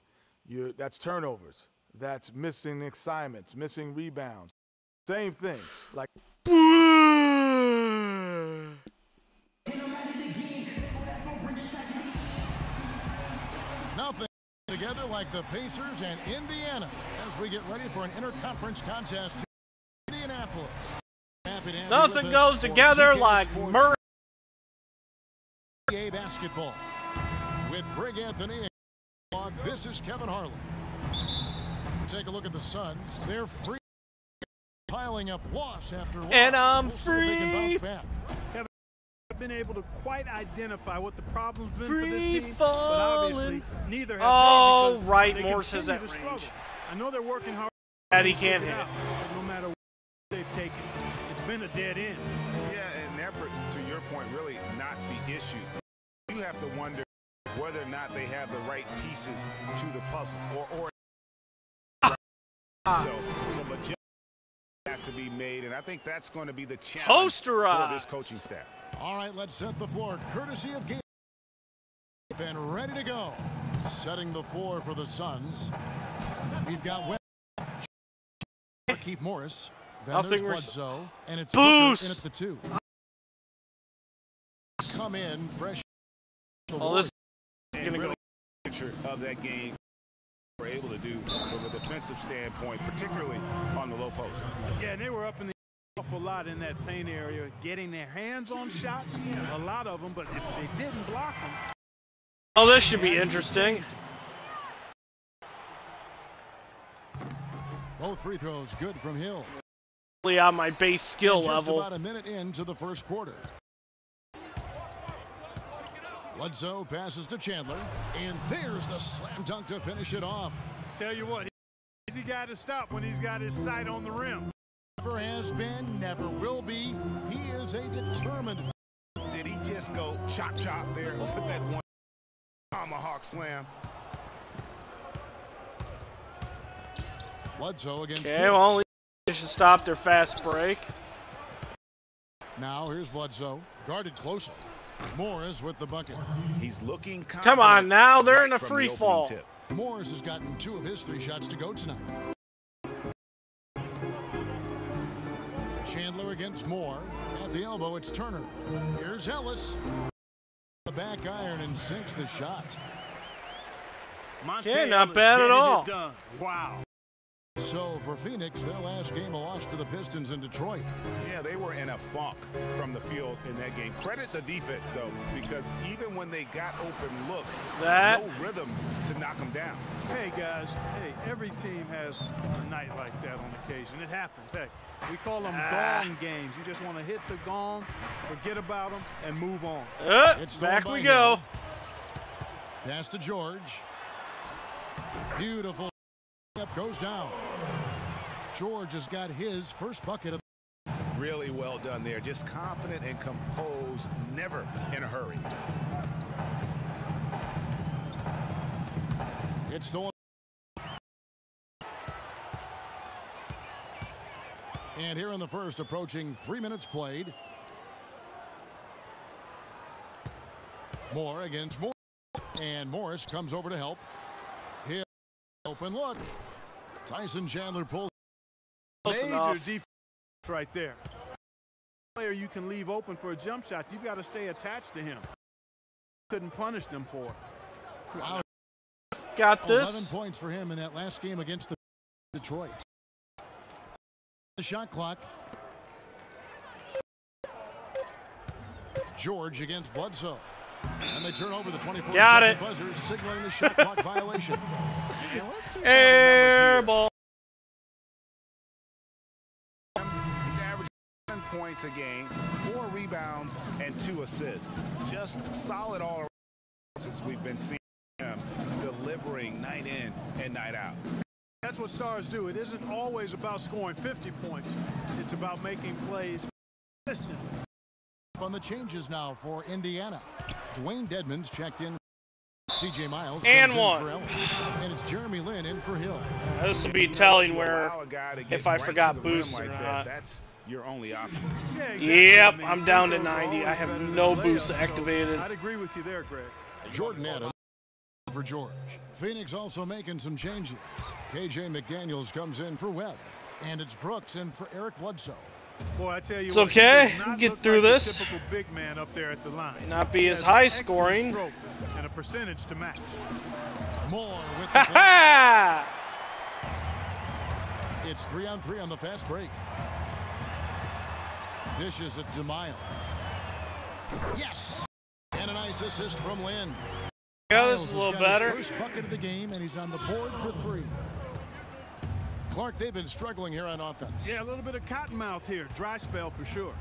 that's turnovers, that's missing assignments, missing rebounds. Same thing, like. Nothing together like the Pacers and Indiana as we get ready for an interconference contest in Indianapolis. Nothing goes together like Murray. NBA basketball with Greg Anthony and this is Kevin Harlan. Take a look at the Suns. They're free, piling up loss after loss. And I'm free. They can bounce back. I've been able to quite identify what the problem's been Free for this team, falling. but obviously neither have oh, they because right, they Morris has that continue to range. struggle. I know they're working hard. That he can't hit. But no matter what they've taken, it's been a dead end. Yeah, an effort, to your point, really not the issue. You have to wonder whether or not they have the right pieces to the puzzle, or so some adjustments have to be made, and I think that's going to be the challenge for this coaching staff. All right, let's set the floor, courtesy of Game. And ready to go. Setting the floor for the Suns. We've got Keith Morris. Then there's Bledsoe, and it's Boost in at the 2. Come in fresh. Oh, this is gonna go picture of that game. We're able to do from a defensive standpoint, particularly on the low post. Yeah, and they were up in the awful lot in that paint area, getting their hands on shots, a lot of them, but if they didn't block them. Oh, this should be interesting. Both free throws good from Hill. On my base skill level. About a minute into the first quarter. Bledsoe passes to Chandler, and there's the slam dunk to finish it off. Tell you what, he's the guy to stop when he's got his sight on the rim. Never has been, never will be. He is a determined. Did he just go chop chop there and put that one tomahawk slam? Bledsoe against. Okay, well, they should stop their fast break. Now here's Bledsoe, guarded closely. Morris with the bucket. He's looking. Come on now, they're in a free fall. Morris has gotten 2 of his 3 shots to go tonight. Chandler against Moore. At the elbow, it's Turner. Here's Ellis. The back iron and sinks the shot. Okay, not bad at all. Wow. So for Phoenix, their last game a loss to the Pistons in Detroit. Yeah, they were in a funk from the field in that game. Credit the defense, though, because even when they got open looks, no rhythm to knock them down. Hey, guys, hey, every team has a night like that on occasion. It happens. Hey, we call them gong games. You just want to hit the gong, forget about them, and move on. It's back we go. Pass to George. Beautiful. Up goes down. George has got his first bucket of. Really well done there. Just confident and composed, never in a hurry. It's stolen. And here in the first, approaching 3 minutes played. Moore against Moore. And Morris comes over to help. Hill, open look. Tyson Chandler pulls. Major defense right there. Player you can leave open for a jump shot. You've got to stay attached to him. Couldn't punish them for it. Wow. Got this. 11 points for him in that last game against the Detroit. The shot clock. George against Bledsoe. And they turn over the 24-second buzzer, signaling the shot clock violation. Air ball. He's averaging 10 points a game, 4 rebounds, and 2 assists. Just solid all around since we've been seeing him delivering night in and night out. That's what stars do. It isn't always about scoring 50 points. It's about making plays consistent. On the changes now for Indiana. Dwayne Dedmon's checked in. C.J. Miles and one. For Ellis. And it's Jeremy Lin in for Hill. This would be telling where if I forgot boost or not. That's your only option. Yeah, exactly. Yep, I'm down to 90. I have no boost activated. I'd agree with you there, Greg. Jordan Adams for George. Phoenix also making some changes. K.J. McDaniels comes in for Webb. And it's Brooks in for Eric Bledsoe. Boy, I tell you it's what, okay. Get through this. Typical big man up there at the line. May not be as high scoring. And a percentage to match. More with the ha! It's 3-on-3 on the fast break. Dishes it to Miles. Yes. And a nice assist from Lynn. Yeah, this is a little better. His first bucket of the game, and he's on the board for 3. Clark, they've been struggling here on offense. Yeah, a little bit of cottonmouth here. Dry spell for sure.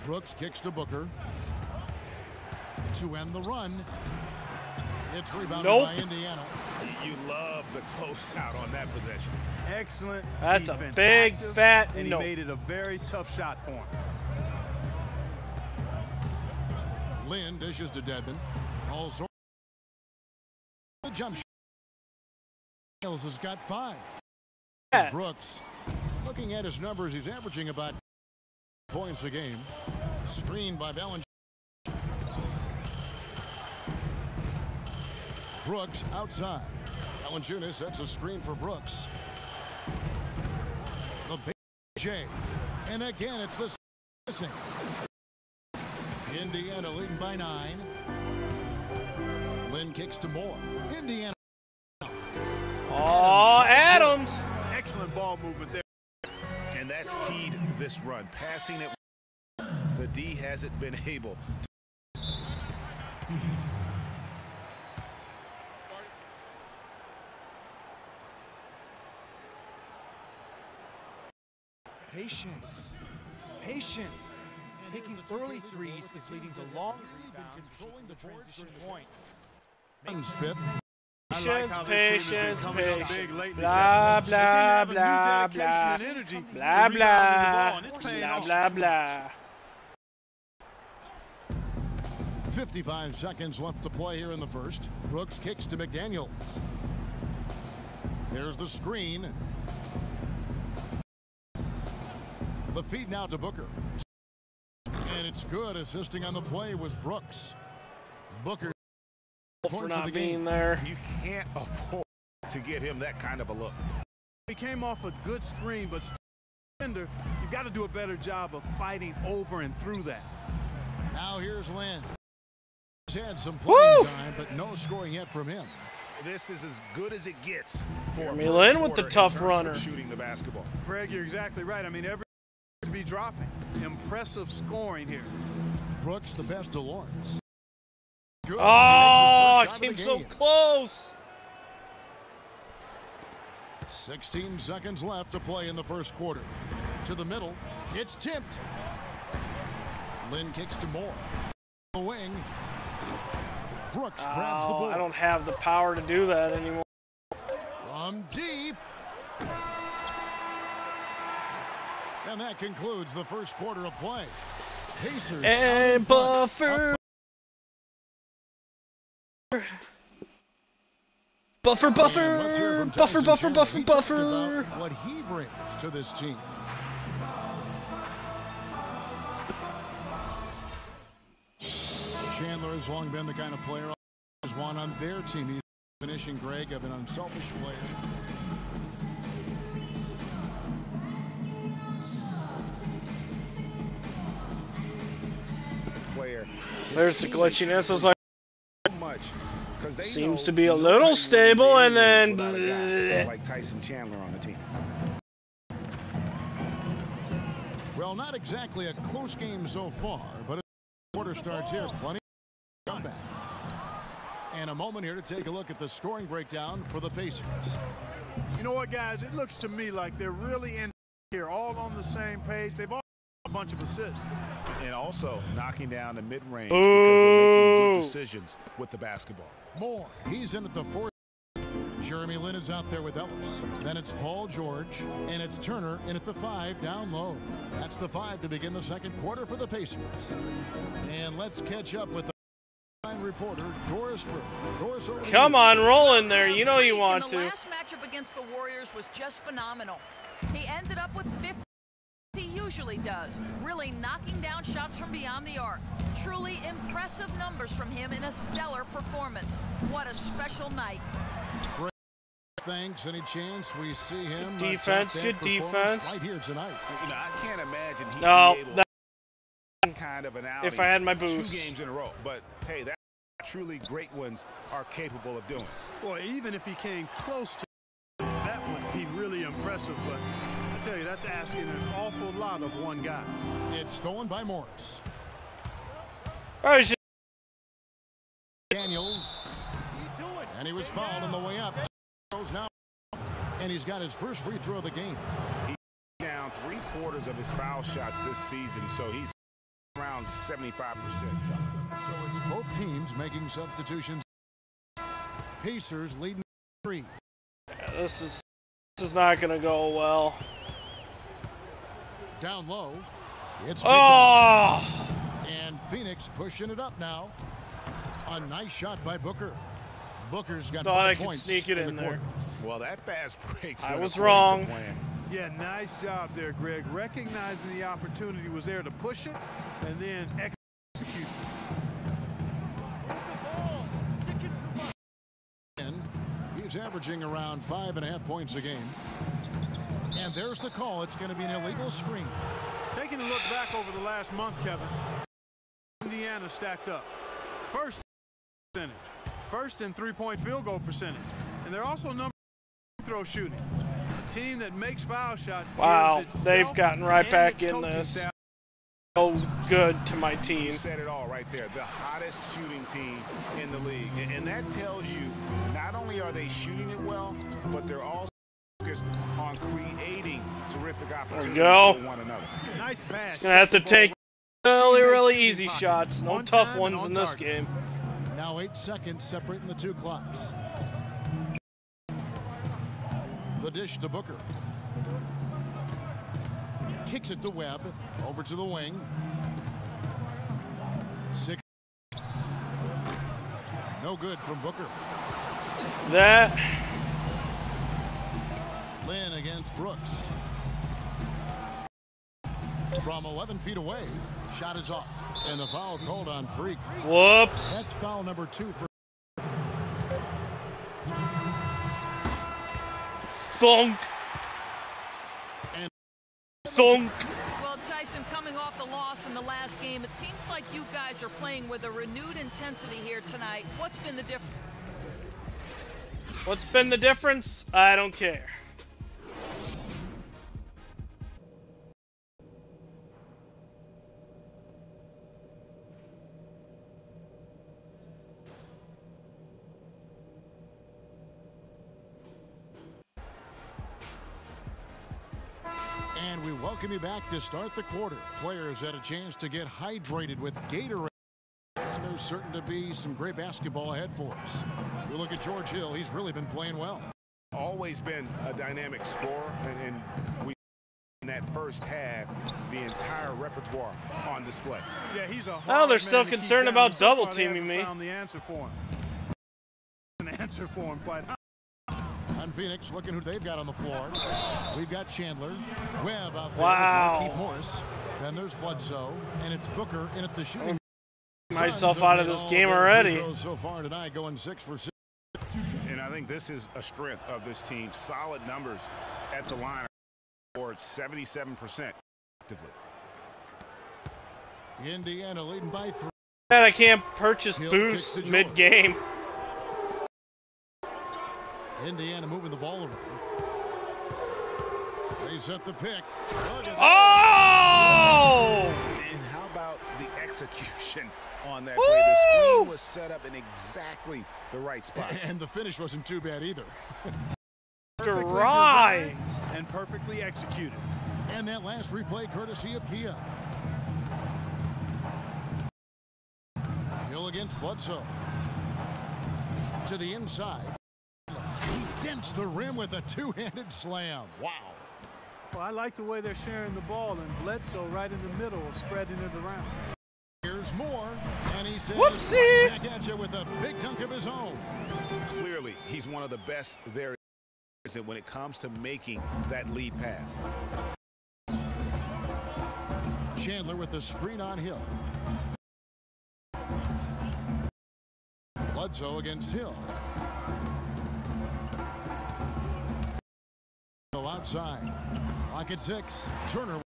Brooks kicks to Booker. To end the run. It's rebounded by Indiana. You love the closeout on that possession. Excellent. That's defense. A big, active, fat and no. he made it a very tough shot for him. Lynn dishes to Dedmon. Also, the jump shot. Miles has got 5. Brooks, looking at his numbers, he's averaging about points a game. Screened by Valanciunas. Brooks outside. Valanciunas sets a screen for Brooks. The big J. And again, it's the missing. Indiana leading by 9. Lynn kicks to Moore. Indiana. Oh, Adams. Excellent ball movement there. And that's keyed this run. Passing it. The D hasn't been able to. Patience. Patience. Taking early threes is leading to long rebounds, controlling the transition points. Fifth. Patience. Blah, blah, blah, blah. Blah, blah. Blah, blah, blah. 55 seconds left to play here in the first. Brooks kicks to McDaniels. There's the screen. The feed now to Booker. And it's good. Assisting on the play was Brooks. Booker. For not being there. You can't afford to get him that kind of a look. He came off a good screen, but you've got to do a better job of fighting over and through that. Now here's Lynn. He's had some playing time, but no scoring yet from him. this is as good as it gets for Jeremy Lin with the tough runner. Shooting the basketball. Greg, you're exactly right. I mean, every to be dropping. Impressive scoring here. Brooks, the pass to Lawrence. Good. Oh, came so close. 16 seconds left to play in the first quarter. To the middle. It's tipped. Lin kicks to Moore. The wing. Brooks grabs the ball. I don't have the power to do that anymore. From deep. And that concludes the first quarter of play. Pacers and Buffer. Buffer. What he brings to this team. Chandler has long been the kind of player who's won on their team. He's finishing Greg of an unselfish player. There's the glitchiness. I was like, much seems to be a little stable, and then like Tyson Chandler on the team. Well, not exactly a close game so far, but as the quarter starts here, plenty of comeback. And a moment here to take a look at the scoring breakdown for the Pacers. You know what, guys? It looks to me like they're really in here, all on the same page. They've all a bunch of assists. And also knocking down the mid-range because they're making good decisions with the basketball. Moore, he's in at the fourth. Jeremy Lin is out there with Ellis. Then it's Paul George, and it's Turner in at the 5 down low. That's the 5 to begin the second quarter for the Pacers. And let's catch up with the reporter, Doris Burke. Doris, come on, roll in there. You know you want to. The last matchup against the Warriors was just phenomenal. He ended up with 50. He usually does, really knocking down shots from beyond the arc. Truly impressive numbers from him in a stellar performance. What a special night. Great. Thanks. Any chance we see him? Defense, good defense. Right here tonight. You know, I can't imagine he'd be able to kind of an outing if I had my boost. 2 games in a row. But hey, that truly great ones are capable of doing. Boy, even if he came close to that would be really impressive, but I tell you, that's asking an awful lot of one guy. It's stolen by Morris. Daniels. And he was fouled on the way up. Now, and he's got his first free throw of the game. He's down 3/4 of his foul shots this season, so he's around 75%. So it's both teams making substitutions. Pacers leading 3. Yeah, this is not going to go well. Down low. It's and Phoenix pushing it up now. A nice shot by Booker. Booker's got 5 points. Sneak it in there. Well, that fast break. I was wrong. Yeah, nice job there, Greg. Recognizing the opportunity was there to push it and then execute. He's averaging around 5.5 points a game. And there's the call. It's going to be an illegal screen. Taking a look back over the last month, Kevin, Indiana stacked up. First percentage. First in three-point field goal percentage. And they're also number 1 throw shooting. A team that makes foul shots. Wow, they've gotten right back in this. So good to my team. You said it all right there. The hottest shooting team in the league. And that tells you not only are they shooting it well, but they're also focused on creating terrific opportunities for one another. Nice pass. Gonna have to take really easy shots. No tough ones in this game. Now 8 seconds separating the 2 clocks. The dish to Booker. Kicks it to Webb. Over to the wing. 6. No good from Booker. That. Lin against Brooks. From 11 feet away. Shot is off. And the foul called on Freak. Whoops. That's foul number 2 for Thunk. And thunk. Well, Tyson, coming off the loss in the last game, it seems like you guys are playing with a renewed intensity here tonight. What's been the difference? What's been the difference? I don't care. And we welcome you back to start the quarter. Players had a chance to get hydrated with Gatorade. And there's certain to be some great basketball ahead for us. If you look at George Hill, he's really been playing well. Always been a dynamic scorer, and we in that first half the entire repertoire on display. Yeah, he's a hard Oh, they're still man to concerned keep down. about So far, double they teaming haven't me. found the answer for him. An answer for him, quite. On Phoenix, looking who they've got on the floor. We've got Chandler, Webb out there. Wow. Keith Morris. Then there's Bledsoe, and it's Booker in at the shooting. Myself out of this game already. So far tonight, going 6 for 6. And I think this is a strength of this team. Solid numbers at the line, or 77% effectively. Indiana leading by 3. And I can't purchase boosts mid-game. Indiana moving the ball around. They set the pick. Oh! And how about the execution on that play? The screen was set up in exactly the right spot. And the finish wasn't too bad either. Dry. And perfectly executed. And that last replay courtesy of Kia. Hill against Bledsoe. To the inside. He dents the rim with a two-handed slam. Wow. Well, I like the way they're sharing the ball, and Bledsoe right in the middle of spreading it around. Here's more, and he says, whoopsie, back at you with a big dunk of his own. Clearly, he's one of the best there is when it comes to making that lead pass. Chandler with the screen on Hill. Bledsoe against Hill. Outside. Lock at 6. Turner.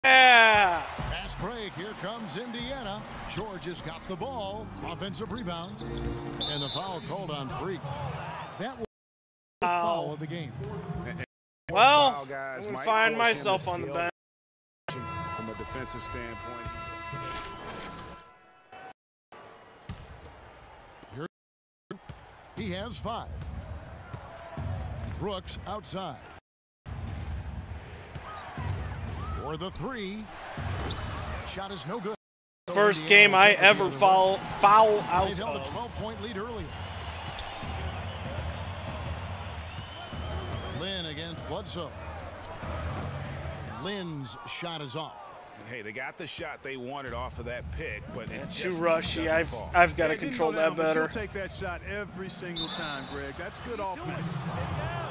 Yeah. Fast break. Here comes Indiana. George has got the ball. Offensive rebound. And the foul called on Freak. That was the foul of the game. Well, I'm going to find myself on the bench. From a defensive standpoint. He has 5. Brooks outside. For the 3. Shot is no good. First game I ever foul out They've held a of. 12-point lead earlier. Lynn against Bledsoe. Lynn's shot is off. Hey, they got the shot they wanted off of that pick, but it Too just rushy. doesn't I've fall. got to control that better. You'll take that shot every single time, Greg. That's good offense.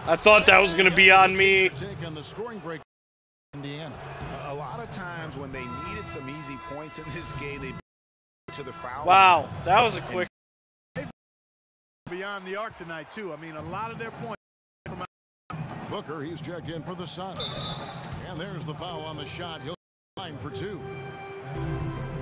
I thought that was going to be on me. Take on the scoring break. Indiana. A lot of times when they needed some easy points in this game, they to the foul. Wow, that was a quick. Beyond the arc tonight, too. I mean, a lot of their points from Booker, he's checked in for the Suns. And there's the foul on the shot. He'll line for 2.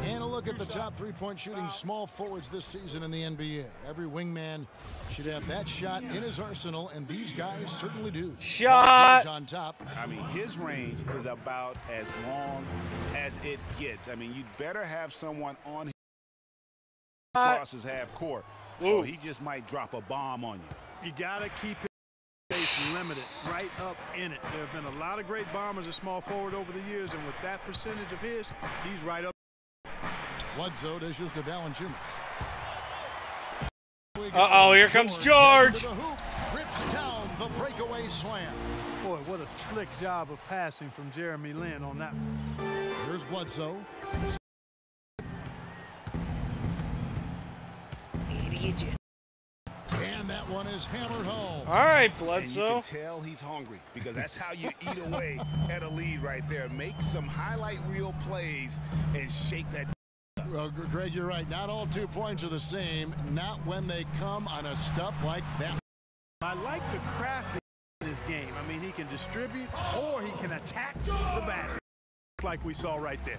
And a look at the top 3-point shooting small forwards this season in the NBA. Every wingman should have that shot in his arsenal, and these guys certainly do. Shot on top. I mean, his range is about as long as it gets. I mean, you'd better have someone on him crosses half court. Ooh. Or he just might drop a bomb on you. You got to keep his space limited, right up in it. There have been a lot of great bombers at small forward over the years, and with that percentage of his, he's right up. Bledsoe dishes to Valanciunas. Uh-oh, here comes George. Rips down the breakaway slam. Boy, what a slick job of passing from Jeremy Lin on that one. Here's Bledsoe. And that one is hammered home. All right, And you Bledsoe. can tell he's hungry because that's how you eat away at a lead right there. Make some highlight reel plays and shake that. Well, Greg, you're right. Not all 2 points are the same. Not when they come on a stuff like that. I like the crafty in this game. I mean, he can distribute or he can attack the basket like we saw right there.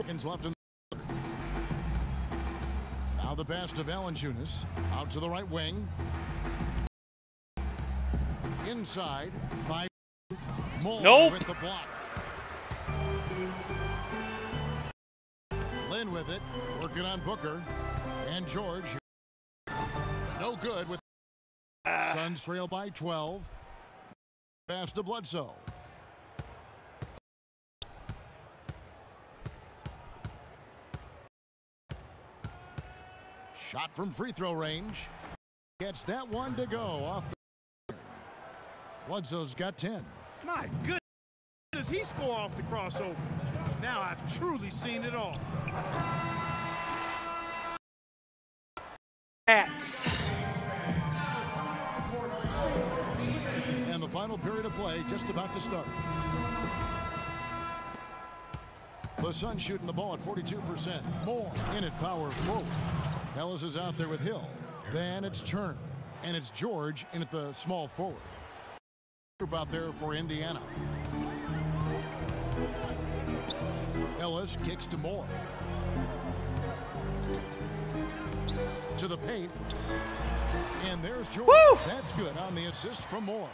Seconds left in Now the pass to Valanciunas. Out to the right wing. Inside. 5. Moore with the block. Lynn with it. Working on Booker. And George. No good with Suns trail by 12. Pass to Bledsoe. Shot from free throw range. Gets that one to go off the. Bledsoe's got 10. My goodness, he score off the crossover. Now I've truly seen it all. Hats. And the final period of play just about to start. The Suns shooting the ball at 42%. More in at power forward. Ellis is out there with Hill. Then it's Turner. And it's George in at the small forward. Group out there for Indiana. Ellis kicks to Moore. To the paint. And there's George. Woo! That's good on the assist from Moore.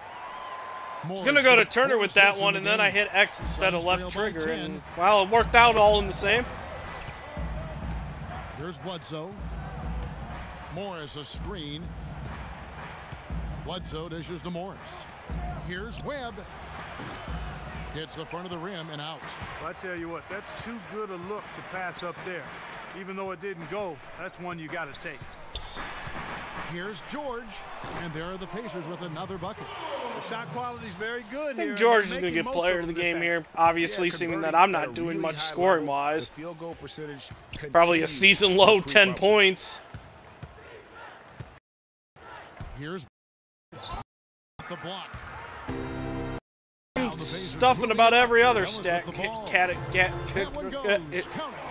I was going to go to Turner with that one, and then I hit X instead of left trigger. And, well, it worked out all in the same. Here's Bledsoe. Morris a screen. Bledsoe dishes to Morris. Here's Webb. Gets the front of the rim and out. Well, I tell you what, that's too good a look to pass up there. Even though it didn't go, that's one you got to take. Here's George. And there are the Pacers with another bucket. The shot quality's very good I here. think George is going to get player of the game here. Obviously, seeing that I'm not doing much scoring-wise. Field goal percentage Probably a season-low 10 points. Here's the block. Stuffing about every other stat.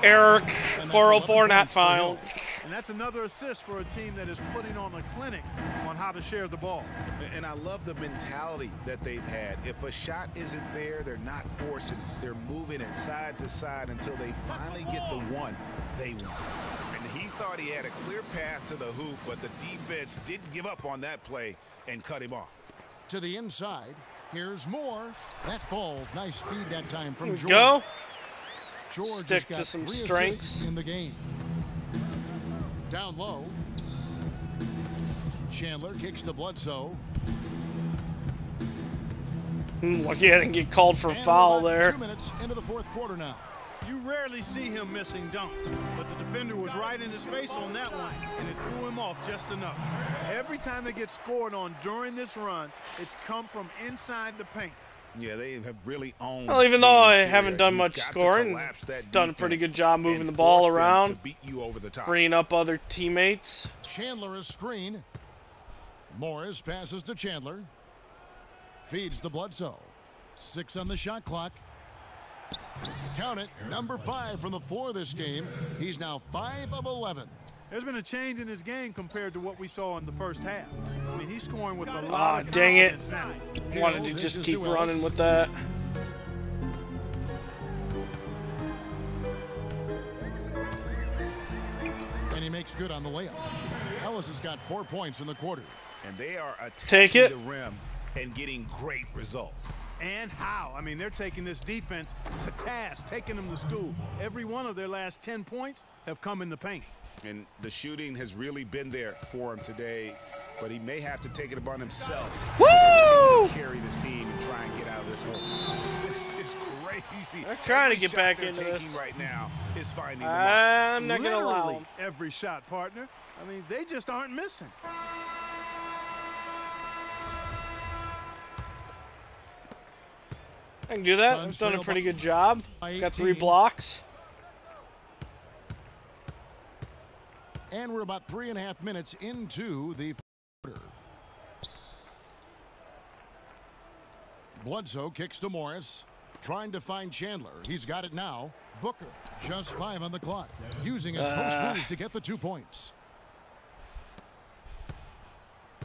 Eric 404 not fouled. And that's another assist for a team that is putting on a clinic on how to share the ball. And I love the mentality that they've had. If a shot isn't there, they're not forcing it. They're moving it side to side until they finally get the one they want. And he thought he had a clear path to the hoop, but the defense didn't give up on that play and cut him off. To the inside. Here's Moore. That falls. Nice speed that time from George. Go. George Stick has got to some 3 strengths assists in the game. Down low. Chandler kicks to Bledsoe. Lucky I didn't get called for a foul there. 2 minutes into the fourth quarter now. You rarely see him missing dunks, but the defender was right in his face on that one, and it threw him off just enough. Every time they get scored on during this run, it's come from inside the paint. Yeah, they have really owned. Well, even though I haven't done much scoring, done a pretty good job moving the ball around, bringing up other teammates. Chandler is screen. Morris passes to Chandler. Feeds to Bledsoe. 6 on the shot clock. Count it, number 5 from the floor this game. He's now 5 of 11. There's been a change in his game compared to what we saw in the first half. I mean, he's scoring with a lot of dang it. confidence now. Wanted to just keep running with that. And he makes good on the layup. Ellis has got 4 points in the quarter. And they are Take attacking it. the rim and getting great results. And how? I mean, they're taking this defense to task, taking them to school. Every one of their last 10 points have come in the paint. And the shooting has really been there for him today, but he may have to take it upon himself. Woo! To carry this team and try and get out of this hole. This is crazy. They're trying to get back into this. Right now is finding the I'm not going to allow Literally them. every shot, partner. I mean, they just aren't missing. I can do that. I've done a pretty good job. Got 3 blocks. And we're about 3.5 minutes into the quarter. Bledsoe kicks to Morris. Trying to find Chandler. He's got it now. Booker, just 5 on the clock. Using his post moves to get the 2 points.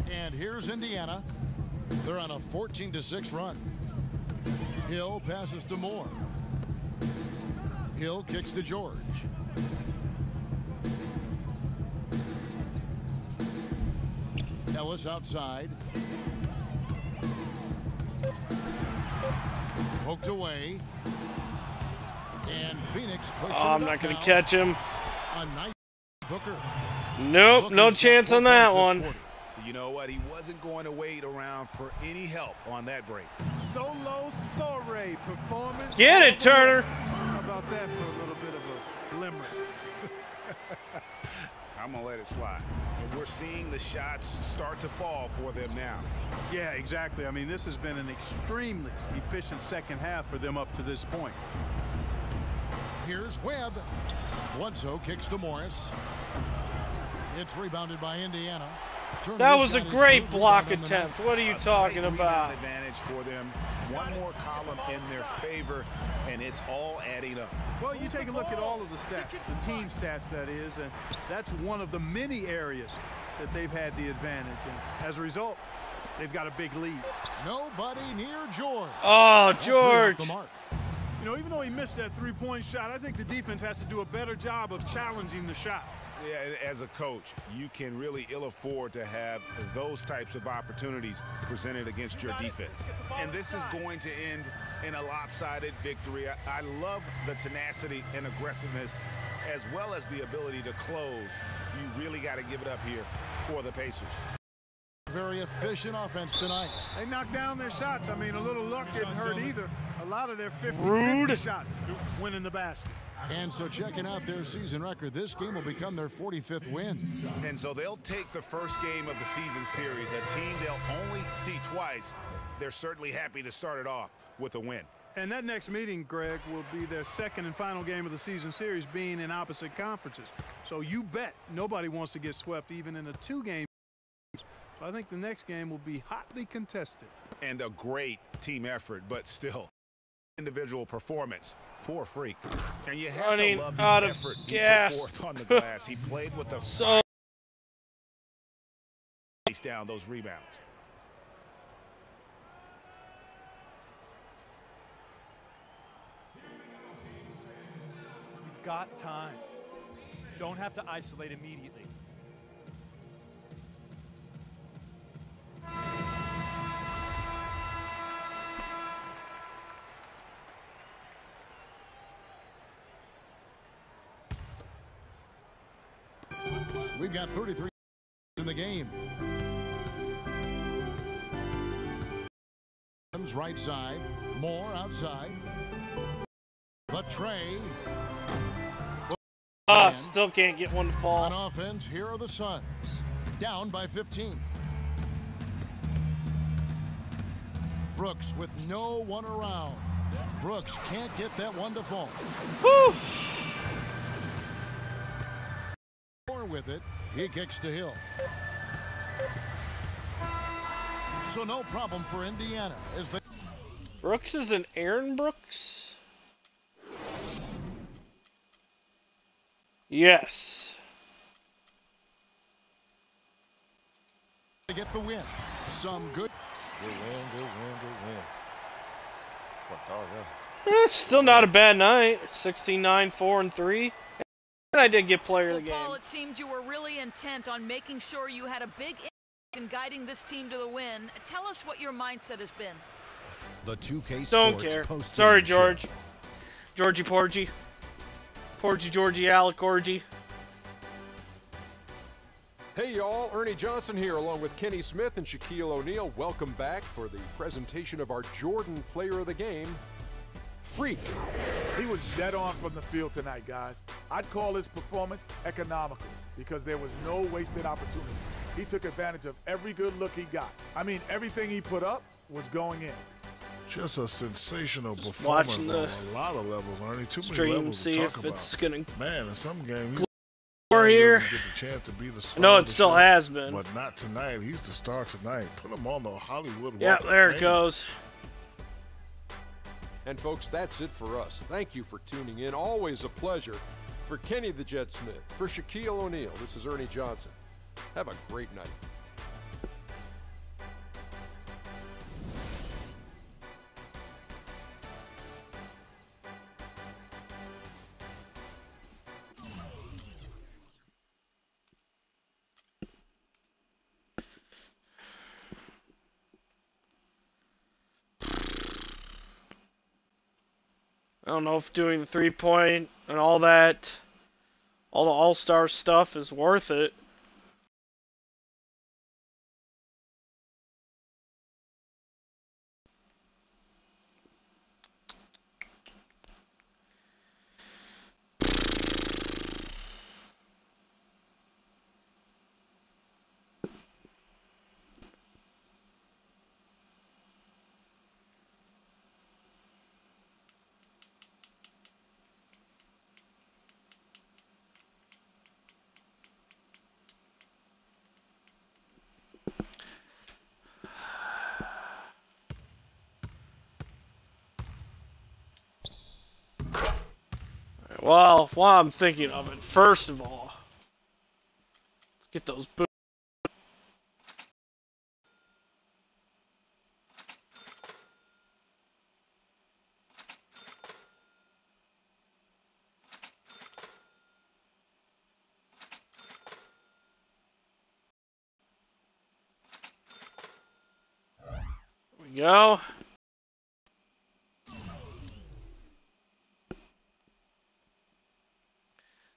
And here's Indiana. They're on a 14-6 run. Hill passes to Moore. Hill kicks to George. Ellis outside. Poked away. And Phoenix pushing I'm it not up going to now. catch him. A nice Booker. Nope, no Booker's got chance 4 on that points this one. quarter. You know what? He wasn't going to wait around for any help on that break. Solo soiree performance. Get it, Turner. How about that for a little bit of a glimmer? I'm going to let it slide. And we're seeing the shots start to fall for them now. Yeah, exactly. I mean, this has been an extremely efficient second half for them up to this point. Here's Webb. Bledsoe kicks to Morris. It's rebounded by Indiana. That was a great block attempt. What are you talking about? Advantage for them. One more column in their favor, and it's all adding up. Well, you take a look at all of the stats, the team stats, that is, and that's one of the many areas that they've had the advantage. And as a result, they've got a big lead. Nobody near George. Oh, George. The mark. You know, even though he missed that three-point shot, I think the defense has to do a better job of challenging the shot. Yeah, as a coach, you can really ill afford to have those types of opportunities presented against your defense. And this is going to end in a lopsided victory. I love the tenacity and aggressiveness as well as the ability to close. You really got to give it up here for the Pacers. Very efficient offense tonight. They knocked down their shots. I mean, a little luck didn't hurt either. A lot of their 50-50 shots went in the basket. And so checking out their season record, this game will become their 45th win. And so they'll take the first game of the season series, a team they'll only see twice. They're certainly happy to start it off with a win. And that next meeting, Greg, will be their second and final game of the season series, being in opposite conferences. So you bet nobody wants to get swept even in a 2-game. So I think the next game will be hotly contested. And a great team effort, but still individual performance for Freak. And you have Running to love the out of effort gas. he put forth on the glass. He played with the So down those rebounds. We've got time. Don't have to isolate immediately. We've got 33 in the game. Right side, Moore outside. But Trey. still can't get one to fall. On offense, here are the Suns. Down by 15. Brooks with no one around. Brooks can't get that one to fall. Woo! With it, he kicks to Hill. So no problem for Indiana as they. Brooks is an Aaron Brooks? Yes. To get the win. Some good. Good win. What dog, It's still not a bad night. 16-9, 4-3. And I did get player of the game. Paul, it seemed you were really intent on making sure you had a big impact in guiding this team to the win. Tell us what your mindset has been. The 2K Don't Sports care. post-game Sorry, show. George. Georgie Porgy. Porgy Georgie Alec Orgy. Hey y'all, Ernie Johnson here along with Kenny Smith and Shaquille O'Neal. Welcome back for the presentation of our Jordan Player of the Game, Freak. He was dead on from the field tonight, guys. I'd call his performance economical because there was no wasted opportunity. He took advantage of every good look he got. I mean, everything he put up was going in. Just a sensational performance watching on the a lot of levels, Ernie. Too many stream, levels see to if talk it's about. gonna Man, in some games, We're here. Get the chance to be the star No, of it the still show, has been. but not tonight. He's the star tonight. Put him on the Hollywood Yeah, Walk of there it Fame. goes. And folks, that's it for us. Thank you for tuning in. Always a pleasure. For Kenny the Jet Smith, for Shaquille O'Neal, this is Ernie Johnson. Have a great night. I don't know if doing the 3-point and all that, all the all-star stuff is worth it. Well, while I'm thinking of it, first of all, let's get those boots. There we go.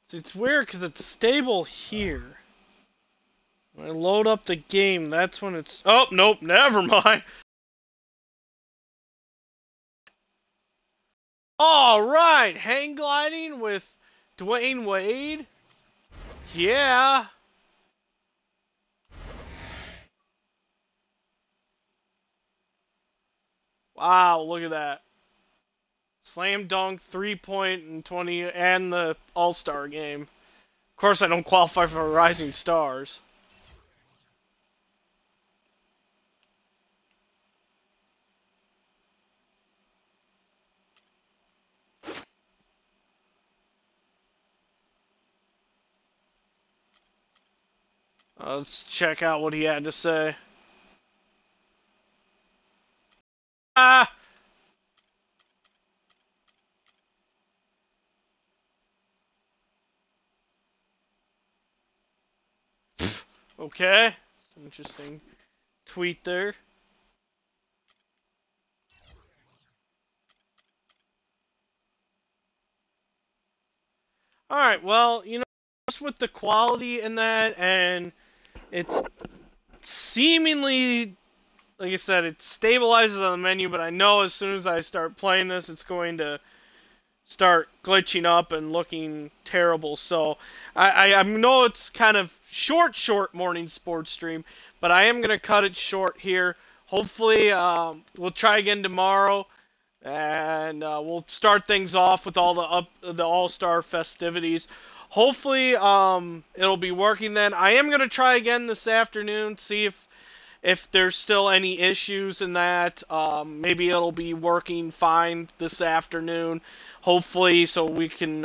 See, it's weird because it's stable here. When I load up the game, that's when it's... Oh, nope, never mind. Alright, hang gliding with Dwayne Wade. Yeah. Wow, look at that. Slam dunk, 3-point, and 20, and the All-Star game. Of course, I don't qualify for Rising Stars. Let's check out what he had to say. Ah! Okay. Interesting tweet there. Alright, well, you know, just with the quality in that, and it's seemingly, like I said, it stabilizes on the menu, but I know as soon as I start playing this, it's going to start glitching up and looking terrible. So I know it's kind of short morning sports stream, but I am going to cut it short here. Hopefully, we'll try again tomorrow, and we'll start things off with all the All-Star festivities. Hopefully, it'll be working then. I am going to try again this afternoon, see if there's still any issues in that. Maybe it'll be working fine this afternoon, hopefully, so we can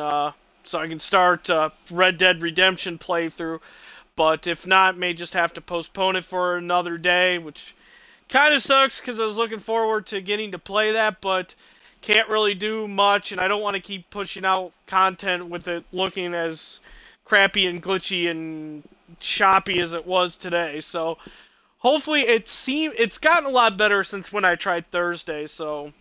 so I can start Red Dead Redemption playthrough. But if not, may just have to postpone it for another day, which kind of sucks because I was looking forward to getting to play that, but can't really do much, and I don't want to keep pushing out content with it looking as crappy and glitchy and choppy as it was today. So hopefully it's gotten a lot better since when I tried Thursday, so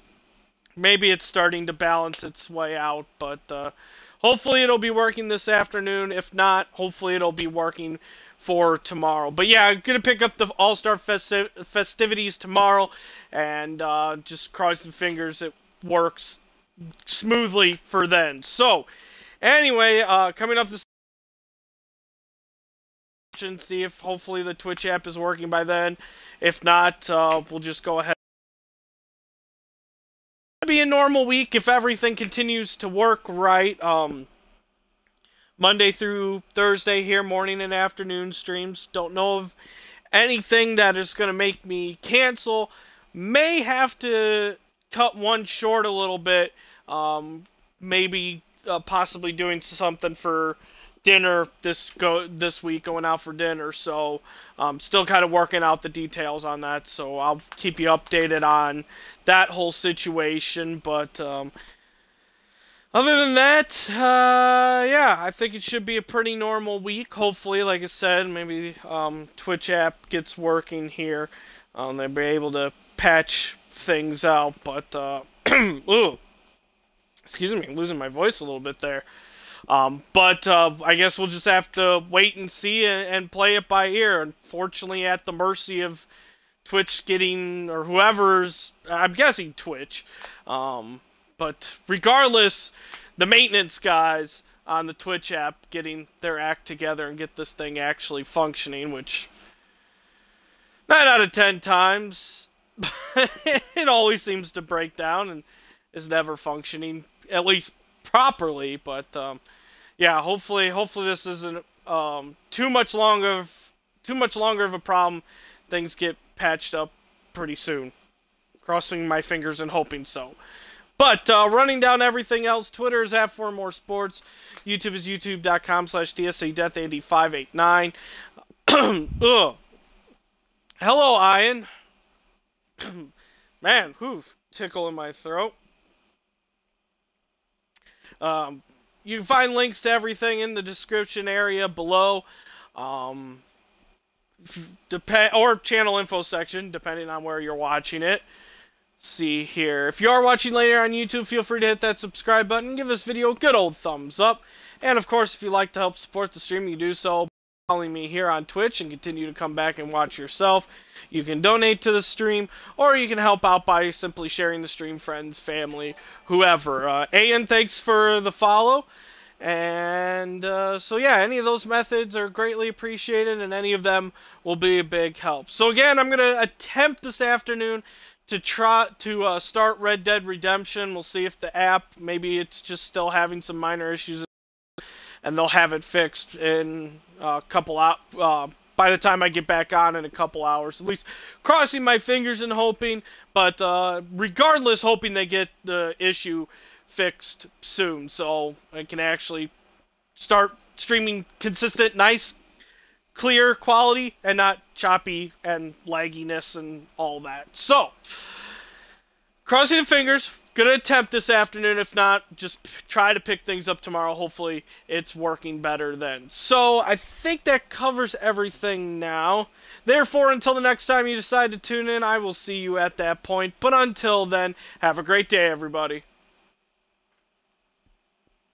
maybe it's starting to balance its way out, but hopefully it'll be working this afternoon. If not, hopefully it'll be working for tomorrow. But yeah, I'm going to pick up the All-Star festivities tomorrow, and just crossing fingers it works smoothly for then. So, anyway, coming up this and see if hopefully the Twitch app is working by then. If not, we'll just go ahead. It'll be a normal week if everything continues to work right. Monday through Thursday here, morning and afternoon streams. Don't know of anything that is going to make me cancel. May have to cut one short a little bit. Maybe possibly doing something for dinner this week, going out for dinner. So still kind of working out the details on that. So I'll keep you updated on that whole situation. But other than that, yeah, I think it should be a pretty normal week. Hopefully, like I said, maybe Twitch app gets working here. They'll be able to patch things out, but ooh, Excuse me, I'm losing my voice a little bit there. But I guess we'll just have to wait and see and play it by ear. Unfortunately, at the mercy of Twitch getting, or whoever's, I'm guessing Twitch. But regardless, the maintenance guys on the Twitch app getting their act together and get this thing actually functioning, which 9 out of 10 times it always seems to break down and is never functioning, at least properly. But yeah, hopefully this isn't too much longer of a problem. Things get patched up pretty soon. Crossing my fingers and hoping so. But running down everything else, Twitter is at 4moresports. YouTube is youtube.com/DSADeath8589. Hello, Ian. Man, tickle in my throat. You can find links to everything in the description area below. Or channel info section, depending on where you're watching it. See here. If you are watching later on YouTube, feel free to hit that subscribe button. Give this video a good old thumbs up. And of course, if you'd like to help support the stream, you can do so by following me here on Twitch and continue to come back and watch yourself. You can donate to the stream, or you can help out by simply sharing the stream, friends, family, whoever. Ian, thanks for the follow. And so yeah, any of those methods are greatly appreciated, and any of them will be a big help. So again, I'm going to attempt this afternoon to try to start Red Dead Redemption. We'll see if the app, maybe it's just still having some minor issues, and they'll have it fixed in a couple hours. By the time I get back on in a couple hours, at least crossing my fingers and hoping. But regardless, hoping they get the issue fixed soon, so I can actually start streaming consistent, nice, clear quality, and not choppy and lagginess and all that. So, crossing the fingers. Gonna attempt this afternoon. If not, just try to pick things up tomorrow. Hopefully it's working better then. So I think that covers everything now. Therefore, until the next time you decide to tune in, I will see you at that point. But until then, have a great day, everybody.